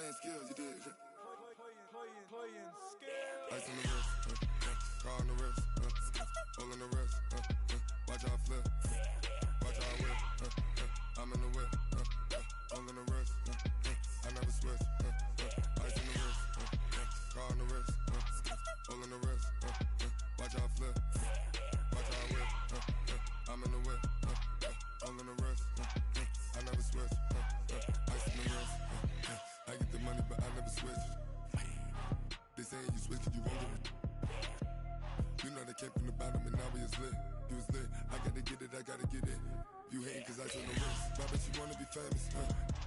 playing skills, you did. Playing skills. Ice on the wrist, car on the wrist, hole in the wrist, watch out flip, watch out whip, I'm in the whip, hole in the wrist, I never switch, ice on the wrist, car on the wrist, hole in the wrist, watch out flip, watch out whip, I'm in the whip, hole in the wrist, I never switch, ice on the wrist, I get the money but I never switch. They saying you switch cause you won't get it. You know they came from the bottom and now we is lit. You was lit, I gotta get it, I gotta get it. You hating cause I took the risk. Why bet you wanna be famous,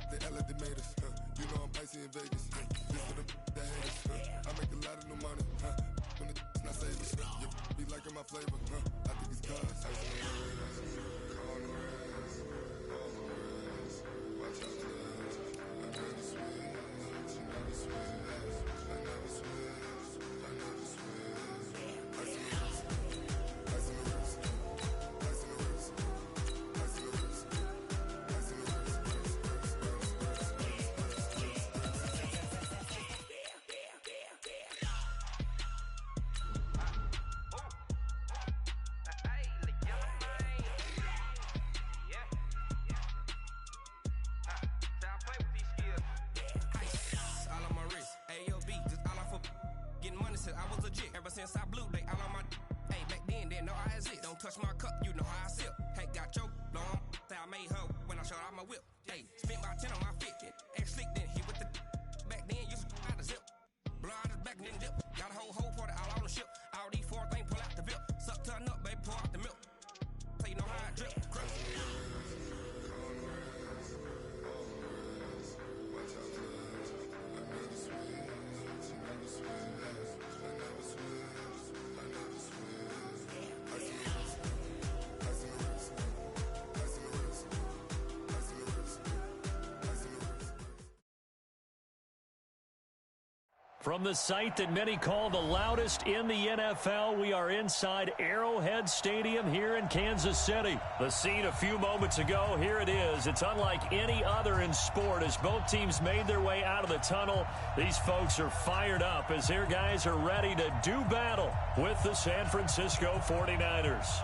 They act like they made us, You know I'm icy in Vegas, This for the that hate us, I make a lot of new money, When the not saving, you be liking my flavor, I think it's cause ice on the wrist, car on the wrist, all the wrist. Watch out for this, I never switch, you never switch. I never switch, I never switch. Ice on the wrist, ice on the wrist, ice on the wrist, ice on the wrist, ice on the I was legit. Ever since I blew, they all on my hey, back then, didn't know I exist. Don't touch my cup, you know how I sip. Hey, got choked, long. Say I made her when I showed out my whip. Hey, spent about 10 on my 50. Ex-slick, then hit with the back then, used to out the zip. Blow out his back, then dip. Got a whole party all on the ship. All these four things pull out the bip. Suck, turn up, baby, pour out the milk. So you know how I drip. Crush. From the site that many call the loudest in the NFL, we are inside Arrowhead Stadium here in Kansas City. The scene a few moments ago, here it is. It's unlike any other in sport as both teams made their way out of the tunnel. These folks are fired up as their guys are ready to do battle with the San Francisco 49ers.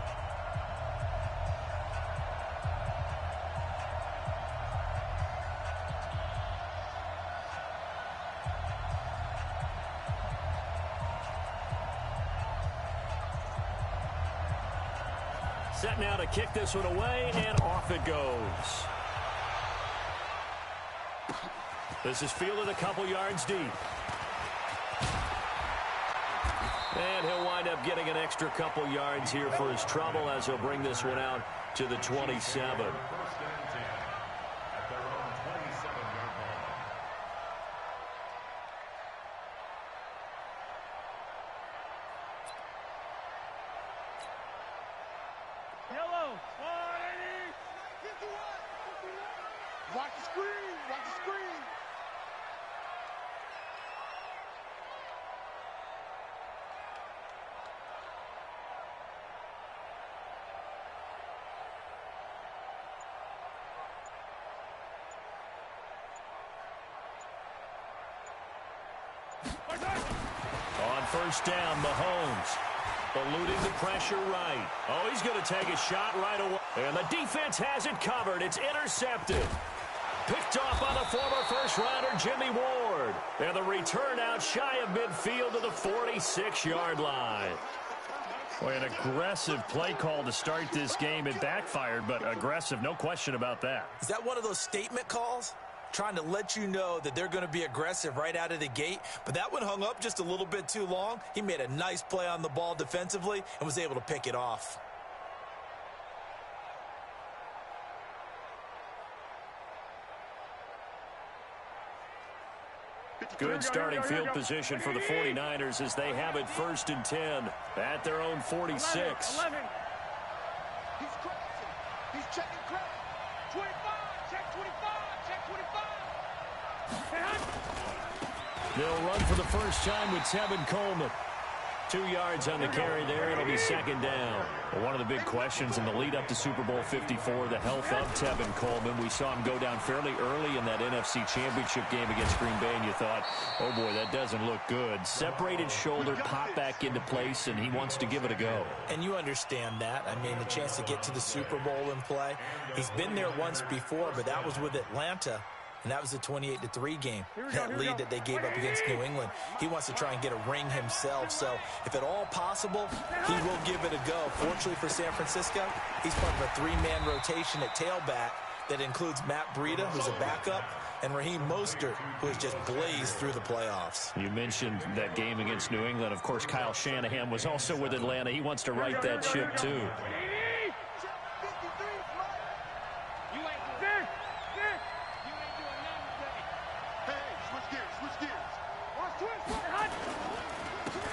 Set now to kick this one away, and off it goes. This is fielded a couple yards deep. And he'll wind up getting an extra couple yards here for his trouble as he'll bring this one out to the 27. Watch the screen! Watch the screen! On first down, Mahomes. Eluding the pressure right. Oh, he's going to take a shot right away. And the defense has it covered. It's intercepted. Picked off by the former first-rounder Jimmy Ward. And the return out shy of midfield to the 46-yard line. Boy, an aggressive play call to start this game. It backfired, but aggressive, no question about that. Is that one of those statement calls? Trying to let you know that they're going to be aggressive right out of the gate. But that one hung up just a little bit too long. He made a nice play on the ball defensively and was able to pick it off. Good starting field position for the 49ers as they have it 1st and 10 at their own 46. 11. He's crossing. He's checking crowd. 25. Check 25. Check 25. They'll run for the first time with Tevin Coleman. 2 yards on the carry there. It'll be second down. Well, one of the big questions in the lead up to Super Bowl 54, the health of Tevin Coleman. We saw him go down fairly early in that NFC Championship game against Green Bay, and you thought, oh boy, that doesn't look good. Separated shoulder, pop back into place, and he wants to give it a go. And you understand that. I mean, the chance to get to the Super Bowl and play. He's been there once before, but that was with Atlanta. And that was a 28-3 game, that lead that they gave up against New England. He wants to try and get a ring himself. So if at all possible, he will give it a go. Fortunately for San Francisco, he's part of a three-man rotation at tailback that includes Matt Breida, who's a backup, and Raheem Mostert, who has just blazed through the playoffs. You mentioned that game against New England. Of course, Kyle Shanahan was also with Atlanta. He wants to right that ship, too.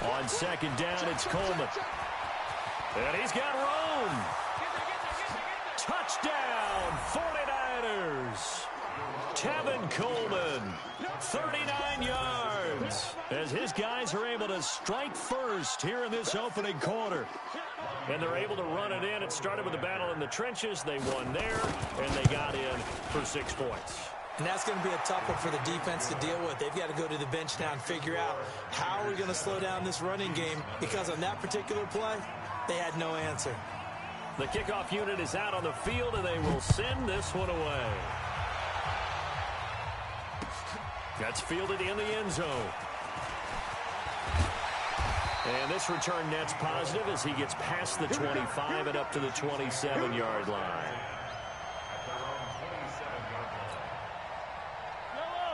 On second down, it's Coleman. And he's got room. Touchdown, 49ers. Tevin Coleman, 39 yards, as his guys are able to strike first here in this opening quarter. And they're able to run it in. It started with a battle in the trenches. They won there, and they got in for 6 points. And that's going to be a tough one for the defense to deal with. They've got to go to the bench now and figure out how are we going to slow down this running game, because on that particular play, they had no answer. The kickoff unit is out on the field, and they will send this one away. That's fielded in the end zone. And this return net's positive as he gets past the 25 and up to the 27-yard line.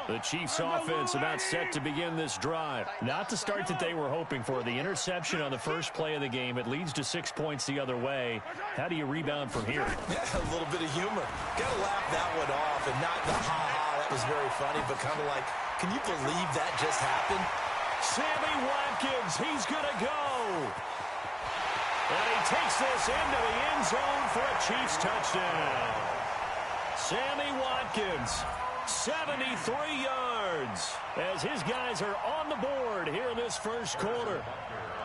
The Chiefs offense about set to begin this drive. Not the start that they were hoping for. The interception on the first play of the game. It leads to 6 points the other way. How do you rebound from here? Yeah, a little bit of humor. Got to laugh that one off, and not the ha-ha. That was very funny, but kind of like, can you believe that just happened? Sammy Watkins, he's going to go. And he takes this into the end zone for a Chiefs touchdown. Sammy Watkins, 73 yards, as his guys are on the board here in this first quarter.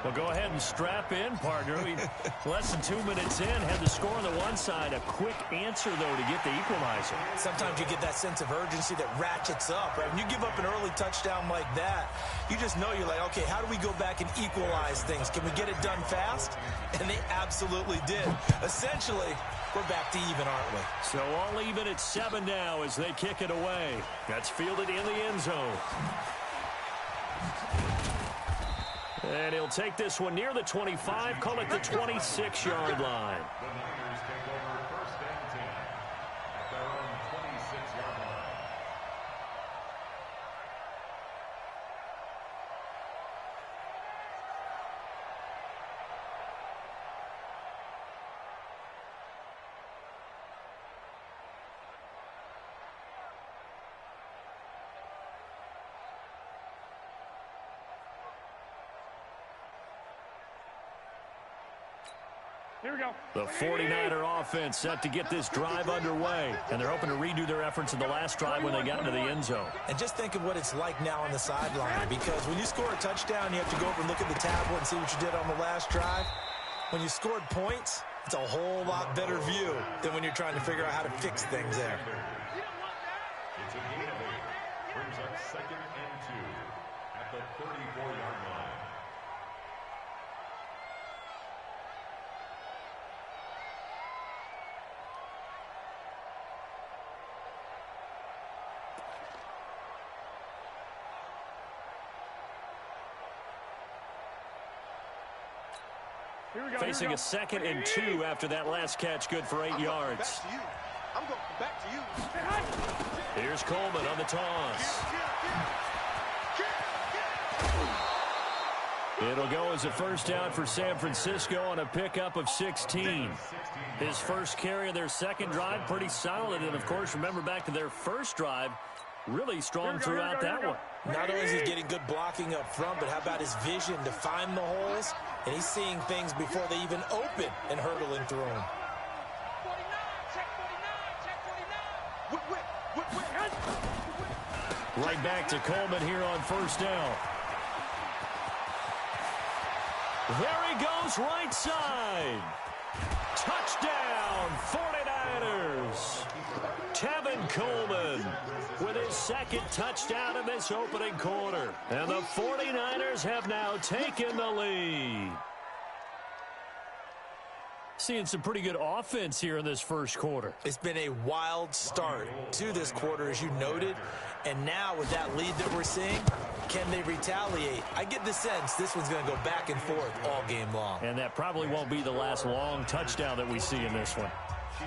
Well, go ahead and strap in, partner. Less than 2 minutes in, had the score on the one side. A quick answer, though, to get the equalizer. Sometimes you get that sense of urgency that ratchets up, right? When you give up an early touchdown like that, you just know you're like, okay, how do we go back and equalize things? Can we get it done fast? And they absolutely did. Essentially, we're back to even, aren't we? So all even at 7 now as they kick it away. That's fielded in the end zone. And he'll take this one near the 25, call it the 26-yard line. The Niners take over first and 10 at their own 26-yard line. Here we go. The 49er offense set to get this drive underway. And they're hoping to redo their efforts in the last drive when they got into the end zone. And just think of what it's like now on the sideline, because when you score a touchdown, you have to go over and look at the tablet and see what you did on the last drive. When you scored points, it's a whole lot better view than when you're trying to figure out how to fix things there. It's a gain of 8. Brings up second and 2 at the 34-yard line. Facing a 2nd and 2 after that last catch, good for 8 yards. I'm going back to you. Here's Coleman on the toss. It'll go as a first down for San Francisco on a pickup of 16. His first carry of their second drive, pretty solid. And, of course, remember back to their first drive, really strong throughout that one. Not only is he getting good blocking up front, but how about his vision to find the holes? And he's seeing things before they even open and hurdling through them. 49, check 49, check 49. Right back to Coleman here on first down. There he goes, right side. Touchdown, 49ers. Tevin Coleman with his second touchdown in this opening quarter. And the 49ers have now taken the lead. Seeing some pretty good offense here in this first quarter. It's been a wild start to this quarter, as you noted. And now with that lead that we're seeing, can they retaliate? I get the sense this one's going to go back and forth all game long. And that probably won't be the last long touchdown that we see in this one.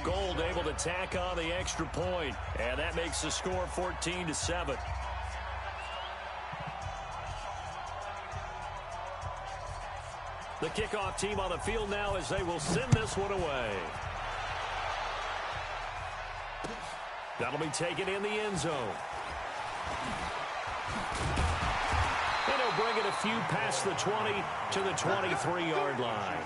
Gold able to tack on the extra point, and that makes the score 14-7. The kickoff team on the field now as they will send this one away. That'll be taken in the end zone. And he'll bring it a few past the 20 to the 23-yard line.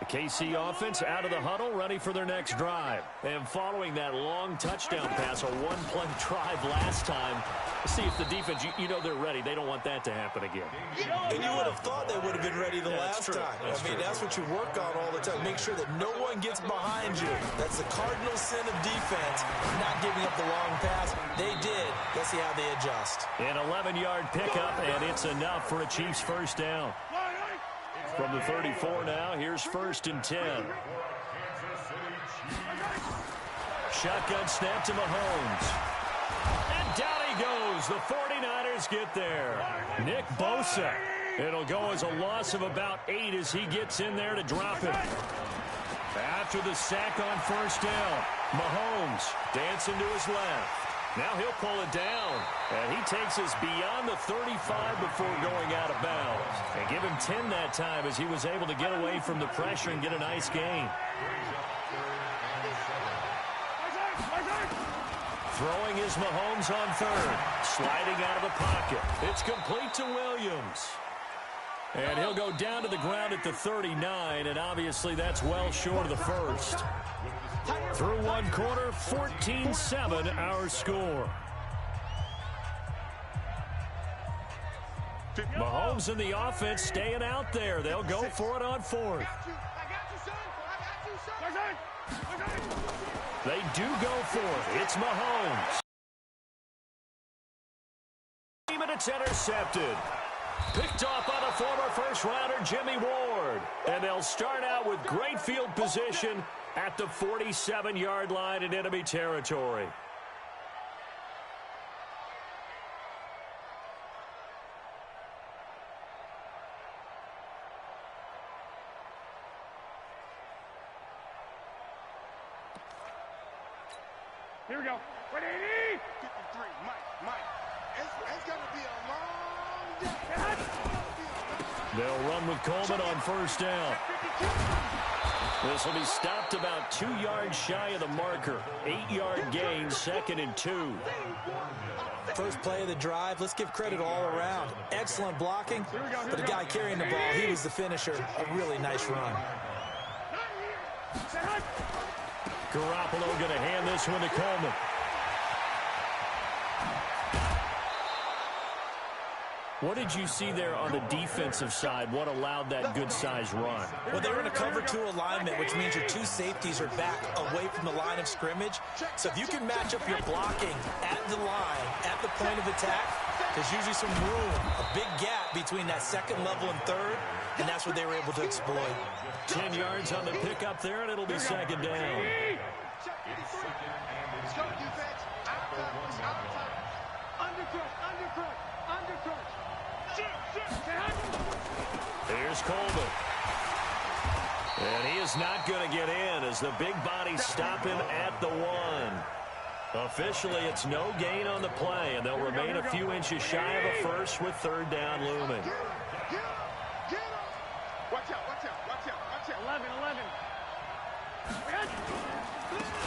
The KC offense out of the huddle, ready for their next drive. And following that long touchdown pass, a one-play drive last time, see if the defense, you know they're ready. They don't want that to happen again. And you would have thought they would have been ready the last time. That's what you work on all the time. Make sure that no one gets behind you. That's the cardinal sin of defense, not giving up the long pass. They did. Let's see how they adjust. An 11-yard pickup, and it's enough for a Chiefs first down. From the 34 now, here's 1st and 10. Shotgun snap to Mahomes. And down he goes. The 49ers get there. Nick Bosa. It'll go as a loss of about 8 as he gets in there to drop it. After the sack on first down, Mahomes dancing to his left. Now he'll pull it down, and he takes us beyond the 35 before going out of bounds. And give him 10 that time as he was able to get away from the pressure and get a nice gain. Throwing is Mahomes on third, sliding out of the pocket. It's complete to Williams. And he'll go down to the ground at the 39, and obviously that's well short of the first. Through one quarter, 14-7 our score. Mahomes and the offense staying out there. They'll go for it on fourth. They do go for it. It's Mahomes. And it's intercepted. Picked off by the former first-rounder Jimmy Ward. And they'll start out with great field position at the 47-yard line in enemy territory. Here we go. 53, Mike. It's going to be a long day. They'll run with Coleman on first down. This will be stopped about 2 yards shy of the marker. 8-yard gain, 2nd and 2. First play of the drive, let's give credit all around. Excellent blocking, but the guy carrying the ball, he was the finisher. A really nice run. Garoppolo going to hand this one to Coleman. What did you see there on the defensive side? What allowed that good-sized run? Well, they were in a cover 2 alignment, which means your 2 safeties are back away from the line of scrimmage. So if you can match up your blocking at the line, at the point of attack, there's usually some room, a big gap between that second level and third, and that's what they were able to exploit. 10 yards on the pickup there, and it'll be second down. Here's Coleman. And he is not going to get in as the big bodies stop him at the 1. Officially, it's no gain on the play, and they'll remain a few inches shy of a first with third down looming. Watch out. 11.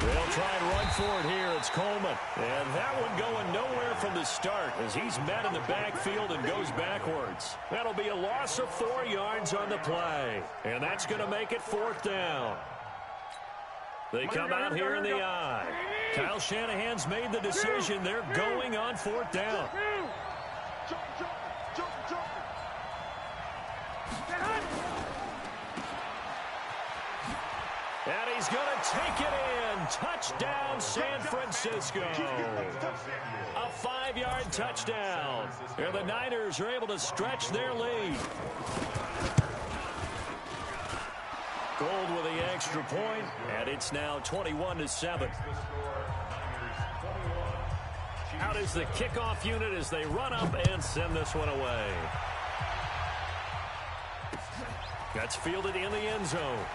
They'll try and run for it here. It's Coleman. And that one going nowhere from the start as he's met in the backfield and goes backwards. That'll be a loss of 4 yards on the play. And that's going to make it 4th down. They come out here in the eye. Kyle Shanahan's made the decision. They're going on 4th down. And he's going to take it in. Touchdown, San Francisco. A 5-yard touchdown. And the Niners are able to stretch their lead. Gold with the extra point, and it's now 21-7. Out is the kickoff unit as they run up and send this one away. That's fielded in the end zone.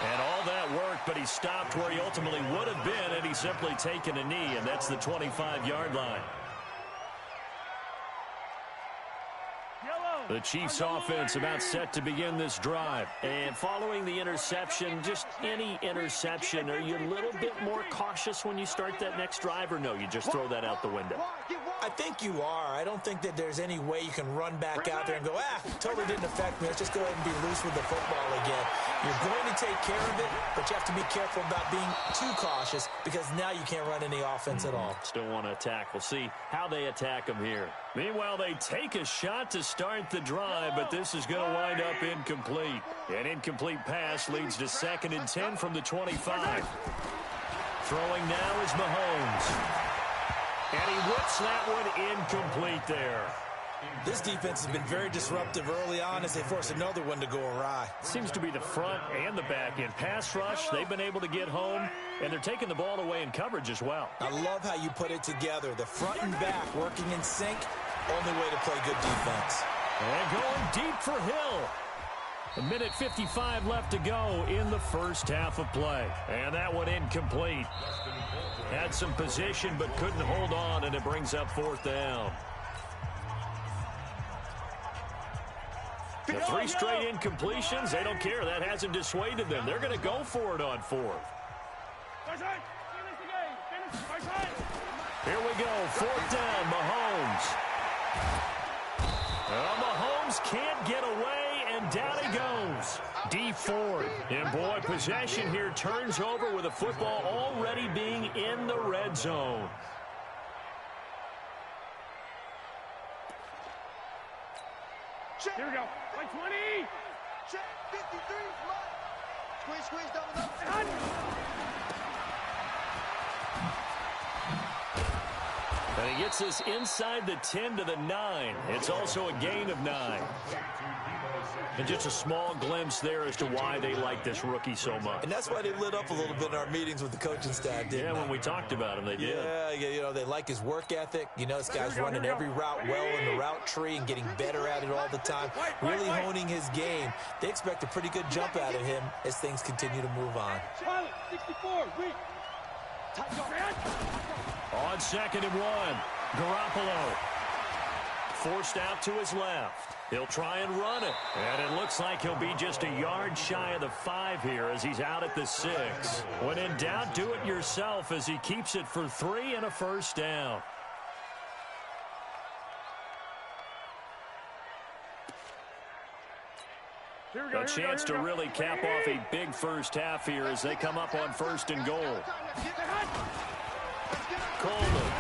And all that worked, but he stopped where he ultimately would have been, and he's simply taken a knee, and that's the 25-yard line. The Chiefs offense about set to begin this drive. And following the interception, just any interception, are you a little bit more cautious when you start that next drive, or no, you just throw that out the window? I think you are. I don't think that there's any way you can run back out there and go, totally didn't affect me. Let's just go ahead and be loose with the football again. You're going to take care of it, but you have to be careful about being too cautious because now you can't run any offense at all. Still want to attack. We'll see how they attack them here. Meanwhile, they take a shot to start the drive, but this is going to wind up incomplete. An incomplete pass leads to 2nd and 10 from the 25. Throwing now is Mahomes. And he whips that one incomplete there. This defense has been very disruptive early on as they force another one to go awry. Seems to be the front and the back end. Pass rush, they've been able to get home, and they're taking the ball away in coverage as well. I love how you put it together. The front and back working in sync, only way to play good defense. And going deep for Hill. 1:55 left to go in the first half of play. And that one incomplete. Had some position but couldn't hold on, and it brings up 4th down. The 3 straight incompletions, they don't care. That hasn't dissuaded them. They're going to go for it on 4th. Here we go, 4th down, Mahomes. Mahomes can't get away, and down he goes. D Ford. And boy, possession here turns over with the football already being in the red zone. Here we go. Like 20. Check 53. Squeeze, double up. And he gets us inside the 10 to the 9. It's also a gain of 9. And just a small glimpse there as to why they like this rookie so much. And that's why they lit up a little bit in our meetings with the coaching staff, didn't they? When we talked about him, they did. Yeah, you know, they like his work ethic. You know, this guy's running every route well in the route tree and getting better at it all the time, really honing his game. They expect a pretty good jump out of him as things continue to move on. 64, On 2nd and 1, Garoppolo forced out to his left. He'll try and run it. And it looks like he'll be just a yard shy of the 5 here as he's out at the 6. When in doubt, do it yourself as he keeps it for 3 and a first down. A chance to really cap off a big first half here as they come up on 1st and goal. Coleman.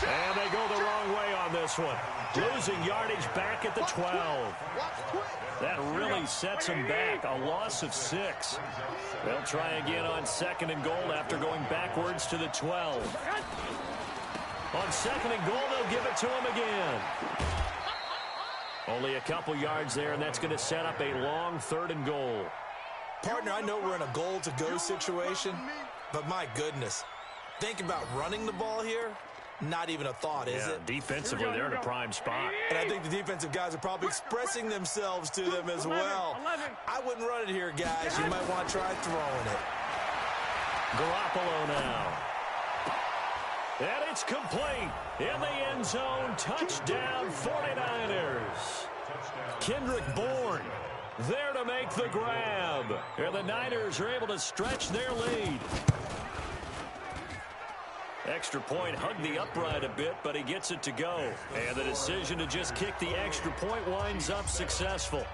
And they go the wrong way on this one. Losing yardage back at the 12. That really sets them back. A loss of 6. They'll try again on 2nd and goal after going backwards to the 12. On 2nd and goal, they'll give it to him again. Only a couple yards there, and that's going to set up a long 3rd and goal. Partner, I know we're in a goal-to-go situation, but my goodness. Think about running the ball here. Not even a thought, is it? Defensively, they're in a prime spot. And I think the defensive guys are probably expressing themselves to them as well. I wouldn't run it here, guys. You might want to try throwing it. Garoppolo now. And it's complete. In the end zone, touchdown 49ers. Kendrick Bourne there to make the grab. And the Niners are able to stretch their lead. Extra point hugged the upright a bit, but he gets it to go. And the decision to just kick the extra point winds up successful.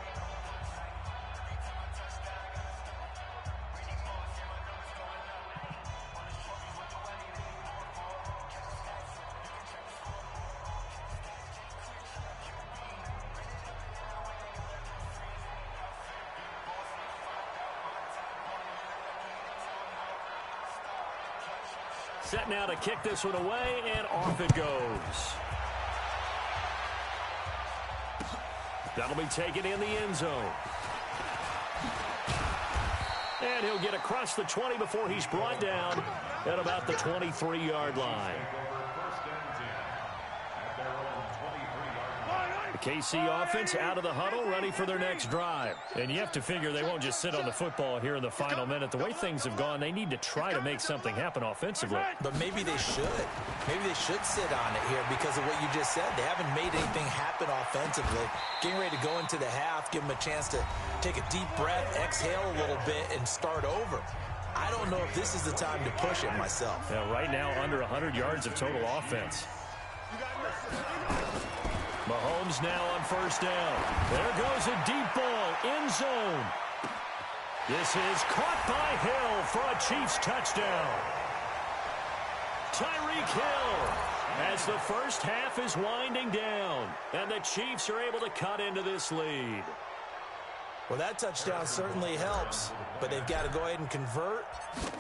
Set now to kick this one away, and off it goes. That'll be taken in the end zone. And he'll get across the 20 before he's brought down at about the 23-yard line. The KC offense out of the huddle, ready for their next drive. And you have to figure they won't just sit on the football here in the final minute. The way things have gone, they need to try to make something happen offensively. But maybe they should. Maybe they should sit on it here because of what you just said. They haven't made anything happen offensively. Getting ready to go into the half, give them a chance to take a deep breath, exhale a little bit, and start over. I don't know if this is the time to push it myself. Yeah, right now, under 100 yards of total offense. Mahomes now on first down. There goes a deep ball, end zone. This is caught by Hill for a Chiefs touchdown. Tyreek Hill as the first half is winding down, and the Chiefs are able to cut into this lead. Well, that touchdown certainly helps, but they've got to go ahead and convert,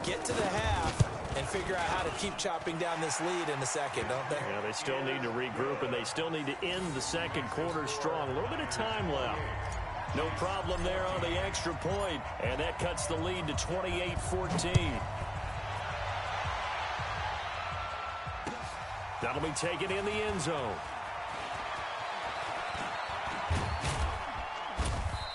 get to the half, and figure out how to keep chopping down this lead in the second, don't they? Yeah, they still need to regroup, and they still need to end the second quarter strong. A little bit of time left. No problem there on the extra point, and that cuts the lead to 28-14. That'll be taken in the end zone.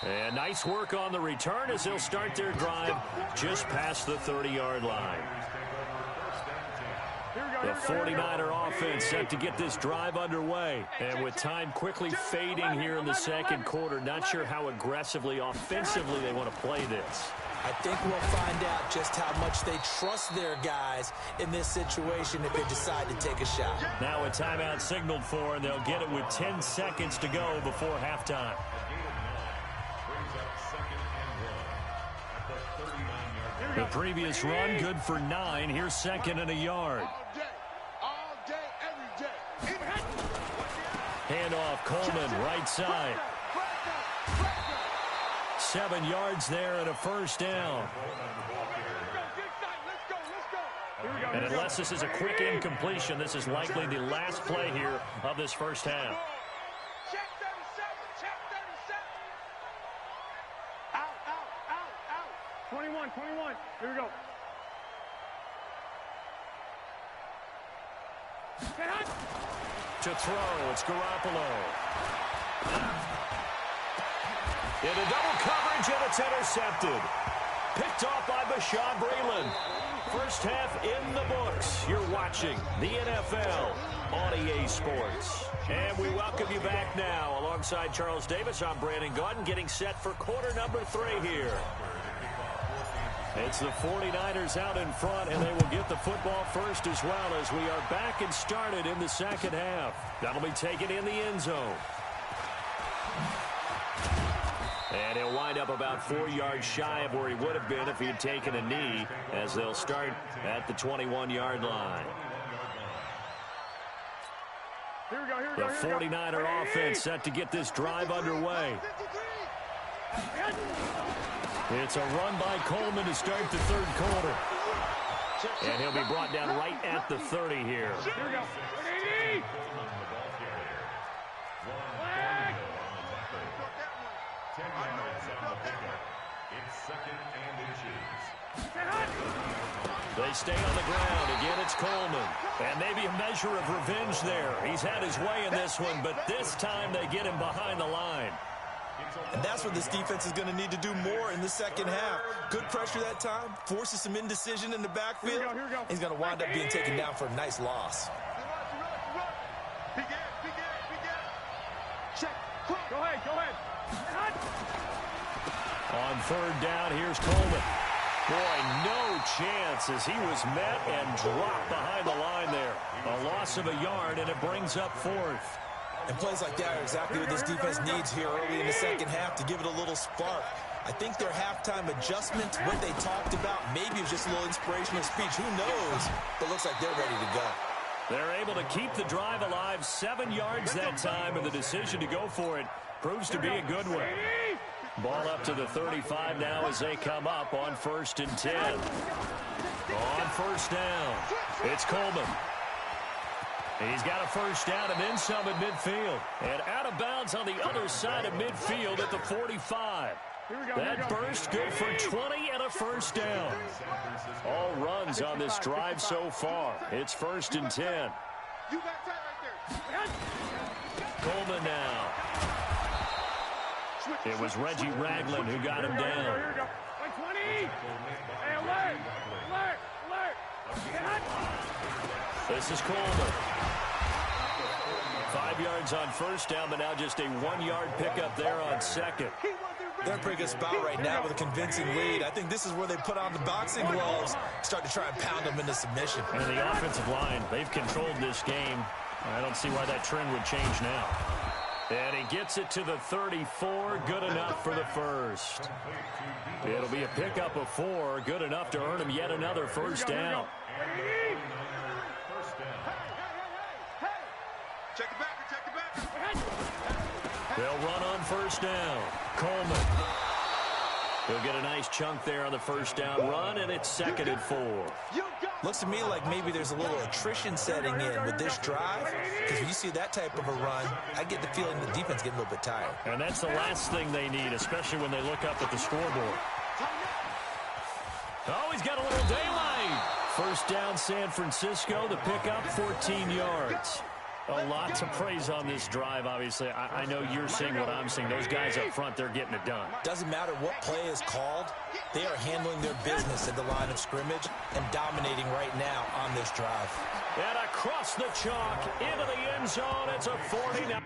And nice work on the return as they'll start their drive just past the 30-yard line. The 49er offense set to get this drive underway. And with time quickly fading here in the second quarter, not sure how aggressively, offensively they want to play this. I think we'll find out just how much they trust their guys in this situation if they decide to take a shot. Now a timeout signaled for, and they'll get it with 10 seconds to go before halftime. The previous run, good for 9. Here's second and a yard. All day, every day. Handoff, Coleman, right side. 7 yards there and a first down. And unless this is a quick incompletion, this is likely the last play here of this first half. Check 37, check 37. Out. 21. Here we go. To throw, it's Garoppolo. In a double coverage, and it's intercepted. Picked off by Bashaud Breeland. First half in the books. You're watching the NFL on EA Sports. And we welcome you back now. Alongside Charles Davis, I'm Brandon Gaudin, getting set for quarter number 3 here. It's the 49ers out in front, and they will get the football first as well as we are back and started in the second half. That'll be taken in the end zone. And he'll wind up about 4 yards shy of where he would have been if he had taken a knee, as they'll start at the 21-yard line. The 49er offense set to get this drive underway. It's a run by Coleman to start the third quarter. And he'll be brought down right at the 30 here. Here we go. They stay on the ground. Again, it's Coleman. And maybe a measure of revenge there. He's had his way in this one, but this time they get him behind the line. And that's what this defense is going to need to do more in the second half. Good pressure that time, forces some indecision in the backfield. Here we go. He's going to wind up being taken down for a nice loss. Begin. Check. Go ahead. On third down, here's Coleman. Boy, no chance as he was met and dropped behind the line there. A loss of a yard, and it brings up fourth. And plays like that are exactly what this defense needs here early in the second half to give it a little spark. I think their halftime adjustments, what they talked about, maybe it was just a little inspirational speech. Who knows? But looks like they're ready to go. They're able to keep the drive alive, 7 yards that time, and the decision to go for it proves to be a good one. Ball up to the 35 now as they come up on 1st and 10. On 1st down, it's Coleman. He's got a 1st down and then some at midfield. And out of bounds on the other side of midfield at the 45. That burst good for 20 and a 1st down. All runs on this drive so far. It's 1st and 10. You got that right there. Coleman now. It was Reggie Ragland who got him down. Like 20. Hey, alert. This is Coleman. 5 yards on 1st down, but now just a 1-yard pickup there on 2nd. They're in a pretty good spot right now with a convincing lead. I think this is where they put on the boxing gloves, start to try and pound them into submission. And the offensive line, they've controlled this game. I don't see why that trend would change now. And he gets it to the 34, good enough for the 1st. It'll be a pickup of 4, good enough to earn him yet another 1st down. Check the back. They'll run on 1st down. Coleman. He'll get a nice chunk there on the 1st down run, and it's 2nd and 4. Looks to me like maybe there's a little attrition setting in with this drive, because when you see that type of a run, I get the feeling the defense getting a little bit tired. And that's the last thing they need, especially when they look up at the scoreboard. Oh, he's got a little daylight. 1st down, San Francisco. The pickup, 14 yards. A lot to praise on this drive, obviously. I know you're seeing what I'm seeing. Those guys up front, they're getting it done. Doesn't matter what play is called. They are handling their business at the line of scrimmage and dominating right now on this drive. And across the chalk, into the end zone, it's a 49.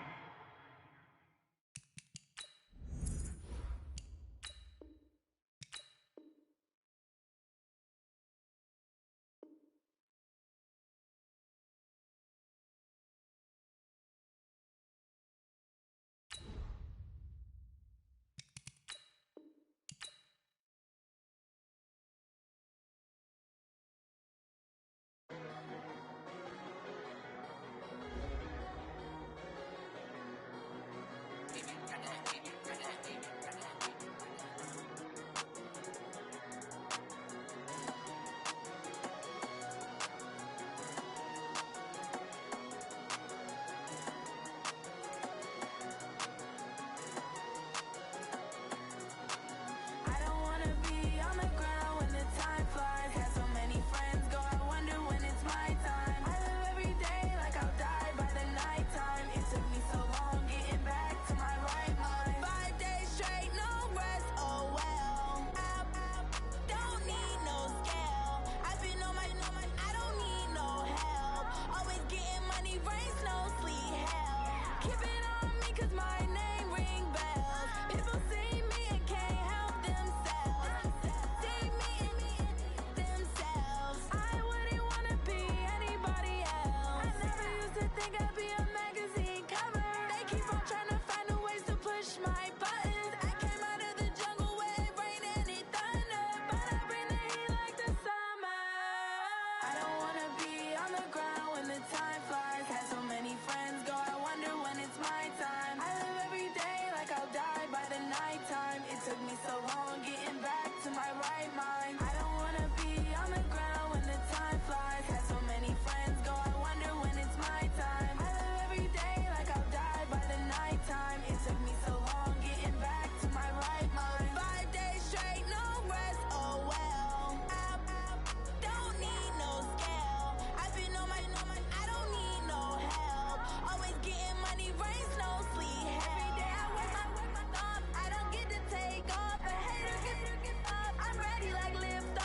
Lift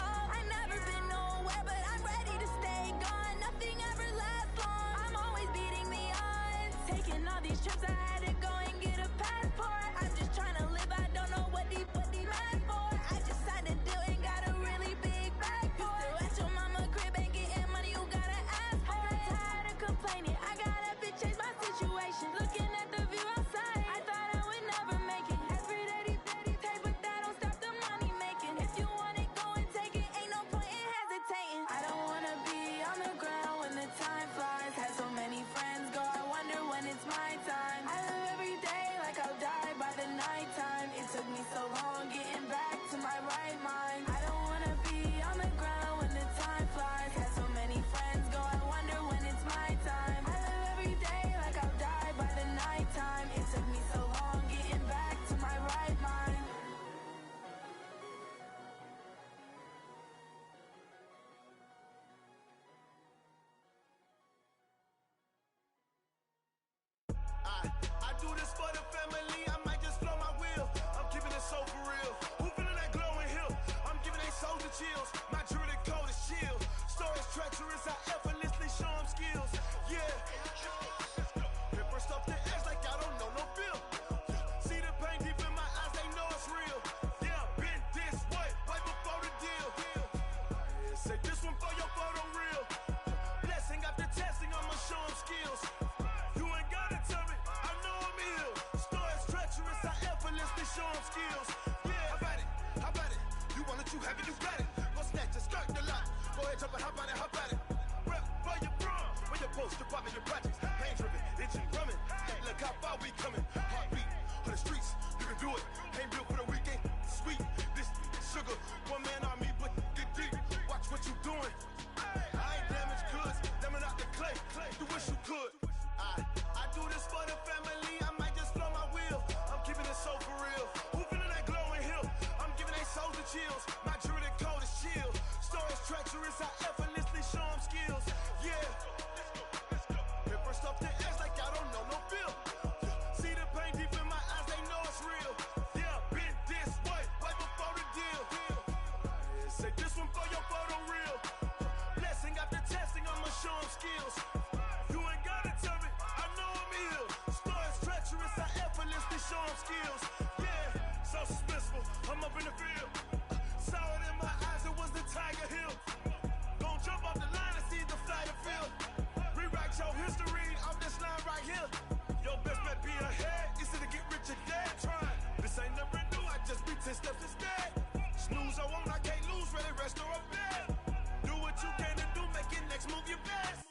I do this for the family, I might just blow my wheel. I'm keeping it so for real. Who feeling that glowing hill? I'm giving they soldier chills. My jewelry code is chill. Stories treacherous, I effortlessly show them skills. Yeah. Hit first off the edge like I don't know no feel. See the pain deep in my eyes, they know it's real. Yeah, been this way, way before the deal. Yeah, say this one for your photo real. Blessing after testing, I'ma show them skills. You ain't gotta tell me, I know I'm ill. Stories treacherous, I effortlessly show them skills. Yeah, how about it? How about it? You want it, you have it, you got it. Go snatch it, skirt the lot. Go ahead, jump it, how about it, how about it? Rep for your brum, for your post, your pop, and your projects. Pain driven, itching, drumming. Look how far we coming. Heartbeat on the streets, you can do it. Ain't built for the weekend, sweet. This sugar, one man army, but get deep. Watch what you doing. I ain't damaged goods, damn out the clay. You wish you could. I do this for the family, I might just blow my wheel. I'm keeping it so for real. Who feeling that glowing hill? I'm giving they soldier chills. My jewelry code is chill. Stories treacherous, I effortlessly show them skills. Yeah. Hit first off the edge like I don't know no feel. See the pain deep in my eyes, they know it's real. Yeah, been this way, way before the deal. Yeah, say this one for your photo real. Blessing after testing, I'ma show them skills. You ain't gotta tell me, I know I'm ill. Stories treacherous, I effortlessly show them skills. Yeah, so suspenseful, I'm up in the field. Saw it in my eyes, it was the Tiger Hill. Gon' jump off the line and see the flight of field. Rewrite your history off this line right here. Your best bet be ahead, easy to get rich or dead. Trying, this ain't never new, I just be 10 steps instead. Snooze I won't, I can't lose, ready, rest or a bed. Do what you can to do, make your next move your best.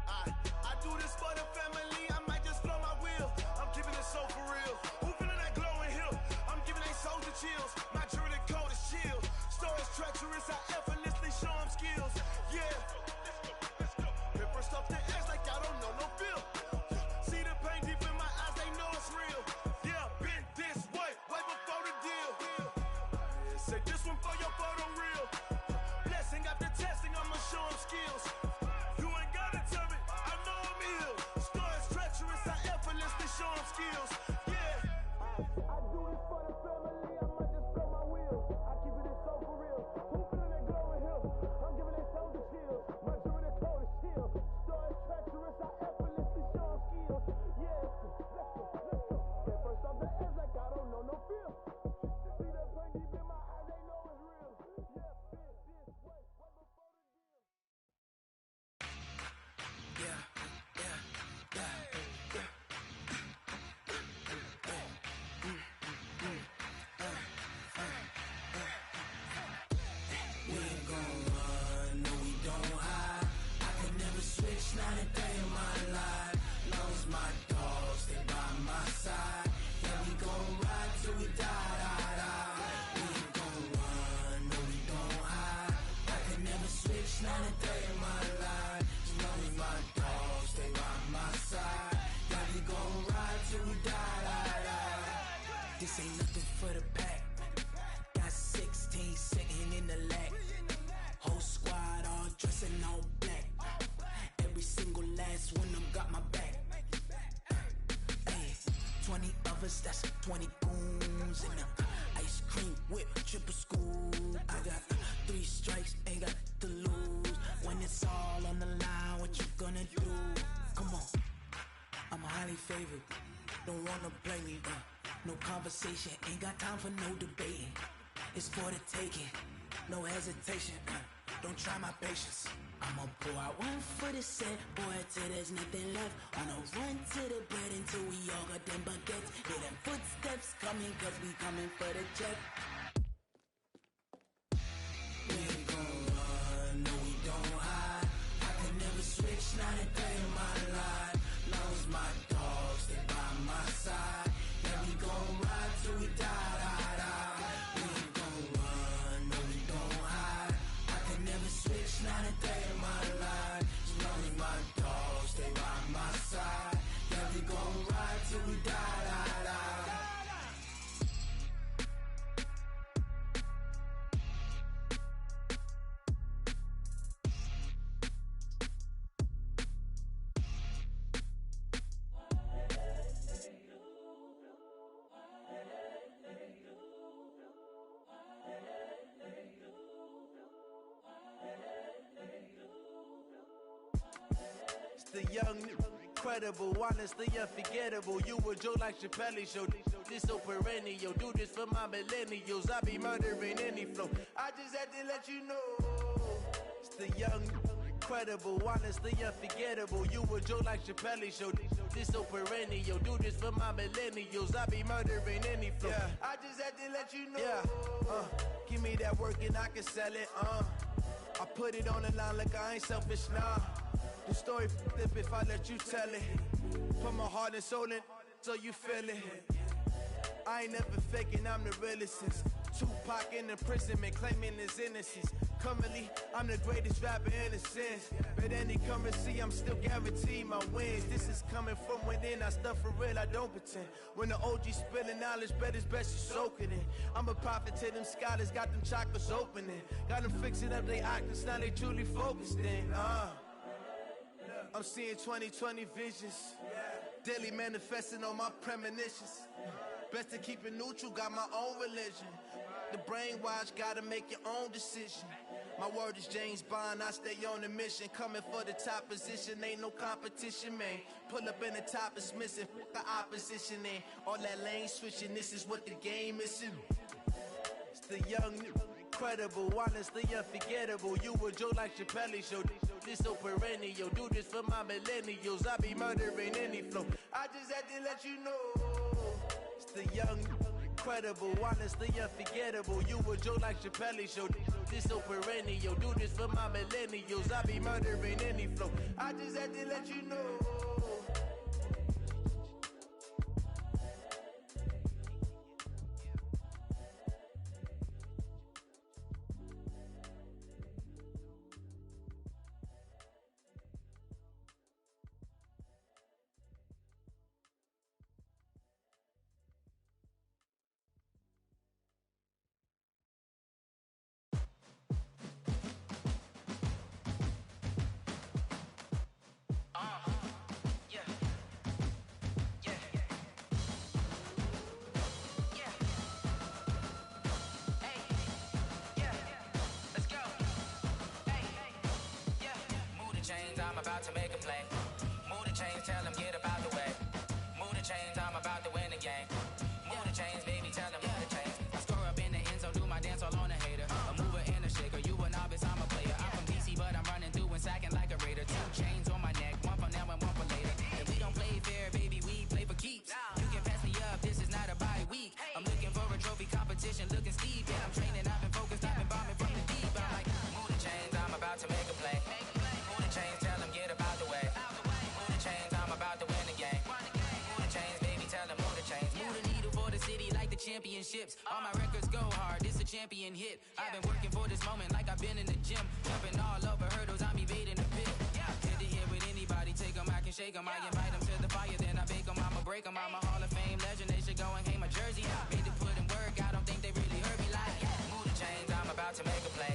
I do this for the family, I might just blow my wheel. I'm keeping it so for real. Who feeling that glowing hill? I'm giving they soldier chills. My jewelry code is chill. Stories treacherous, I effortlessly show them skills. Yeah. Hit first off the edge like I don't know no feel. See the pain deep in my eyes, they know it's real. Yeah, been this way, way before the deal. Yeah, say this one for your photo real. Blessing after testing, I'ma show them skills. You ain't gotta tell me, I know I'm ill. Stories treacherous, I effortlessly show them skills. Yeah. I do this for the family, I might just blow my wheel. I keep it so for real. Who feeling that glowing hill? I'm giving they soldier chills. My jewelry code is chill. Stories treacherous, I effortlessly show them skills. Yeah, let's go. Get first off the edge like I don't know no feel. See that pain deep in my eyes, they know it's real. Yeah, been this way, way before the deal. We ain't gon' run, no we don't hide. I could never switch, not a day in my life. Long as my dogs, they by my side. Yeah, we gon' ride till we die. We ain't gon' run, no we don't hide. I could never switch, not a day in my life. As long as my dogs, they by my side. Yeah, we gon' ride till we die. This ain't nothing for the pack. Got 16 sitting in the lag. Whole squad all dressing all black. Every single last one of them got my back. Hey, 20 of us, that's 20 goons in the ice cream whip, triple scoop. I got 3 strikes, ain't got to lose. When it's all on the line, what you gonna do? Come on, I'm highly favored. Don't wanna play me, no conversation, ain't got time for no debating. It's for the taking, no hesitation. Don't try my patience. I'ma pour out one for the set, boy, till there's nothing left. On a run to the bread until we all got them baguettes. Hear them footsteps coming, cause we coming for the check. We ain't gon' run, no we don't hide. I could never switch, not a day in my life. Long as my dogs, they by my side. Yeah, we gon' ride till we die. We ain't gon' run, no we don't hide. I could never switch, not a day in my life. As long as my dogs, they by my side. Yeah, we gon' ride till we die. the young, incredible, honestly unforgettable. You a joke like Chappelle Show. This so perennial. Do this for my millennials. I be murdering any flow. I just had to let you know. It's the young, incredible, honestly unforgettable. You a joke like Chappelle Show. This so perennial. Do this for my millennials. I be murdering any flow. Yeah. I just had to let you know. Yeah. Give me that work and I can sell it. I put it on the line like I ain't selfish, nah. The story flip if I let you tell it. Put my heart and soul in so you feel it. I ain't never faking, I'm the realest since Tupac in imprisonment, claiming his innocence. Currently, I'm the greatest rapper in a sense. But any currency, I'm still guaranteed my wins. This is coming from within, I stuff for real, I don't pretend. When the OG spilling knowledge, bet it's best you soak it in. I'm a prophet to them scholars, got them chakras opening. Got them fixing up they octaves, now they truly focused in. I'm seeing 2020 visions. Daily manifesting on my premonitions. Best to keep it neutral, got my own religion. The brainwash, gotta make your own decision. My word is James Bond, I stay on a mission. Coming for the top position, ain't no competition, man. Pull up in the top, it's missing, the opposition in. All that lane switching, this is what the game is. It's the young, incredible, honestly unforgettable. You a joke like Chappelle Show. This so perennial. Do this for my millennials. I be murdering any flow. I just had to let you know. It's the young, incredible, honestly unforgettable. You a joke like Chappelle Show. This so perennial. Do this for my millennials. I be murdering any flow. I just had to let you know. I'm about to make a play. Move the chains, tell them get up out the way. Move the chains, I'm about to win the game. Move the chains, baby, tell them move the chains. I score up in the end zone, do my dance all on a hater. A mover and a shaker, you a novice, I'm a player. I'm from DC, but I'm running through and sacking like a raider. 2 chains on my neck, one for now and one for later. And we don't play fair, baby, we play for keeps. You can pass me up, this is not a bye week. I'm looking for a trophy competition, looking steep. And I'm training, I've been focused, I've been bombing from the deep. I'm like, move the chains, I'm about to make a play. Move the chains, tell them get up out the way. Move the chains, I'm about to win the game. Move the chains, baby, tell them move the chains. Move the needle for the city like the championships. All my records go hard, this a champion hit. I've been working for this moment like I've been in the gym. Jumping all over hurdles, I'm evading the pit. Hit to hit with anybody, take them, I can shake them. I invite them to the fire, then I bake them, I'ma break them. I'm a Hall of Fame legend, they should go and hang my jersey. Made to put in work, I don't think they really heard me like. Move the chains, I'm about to make a play.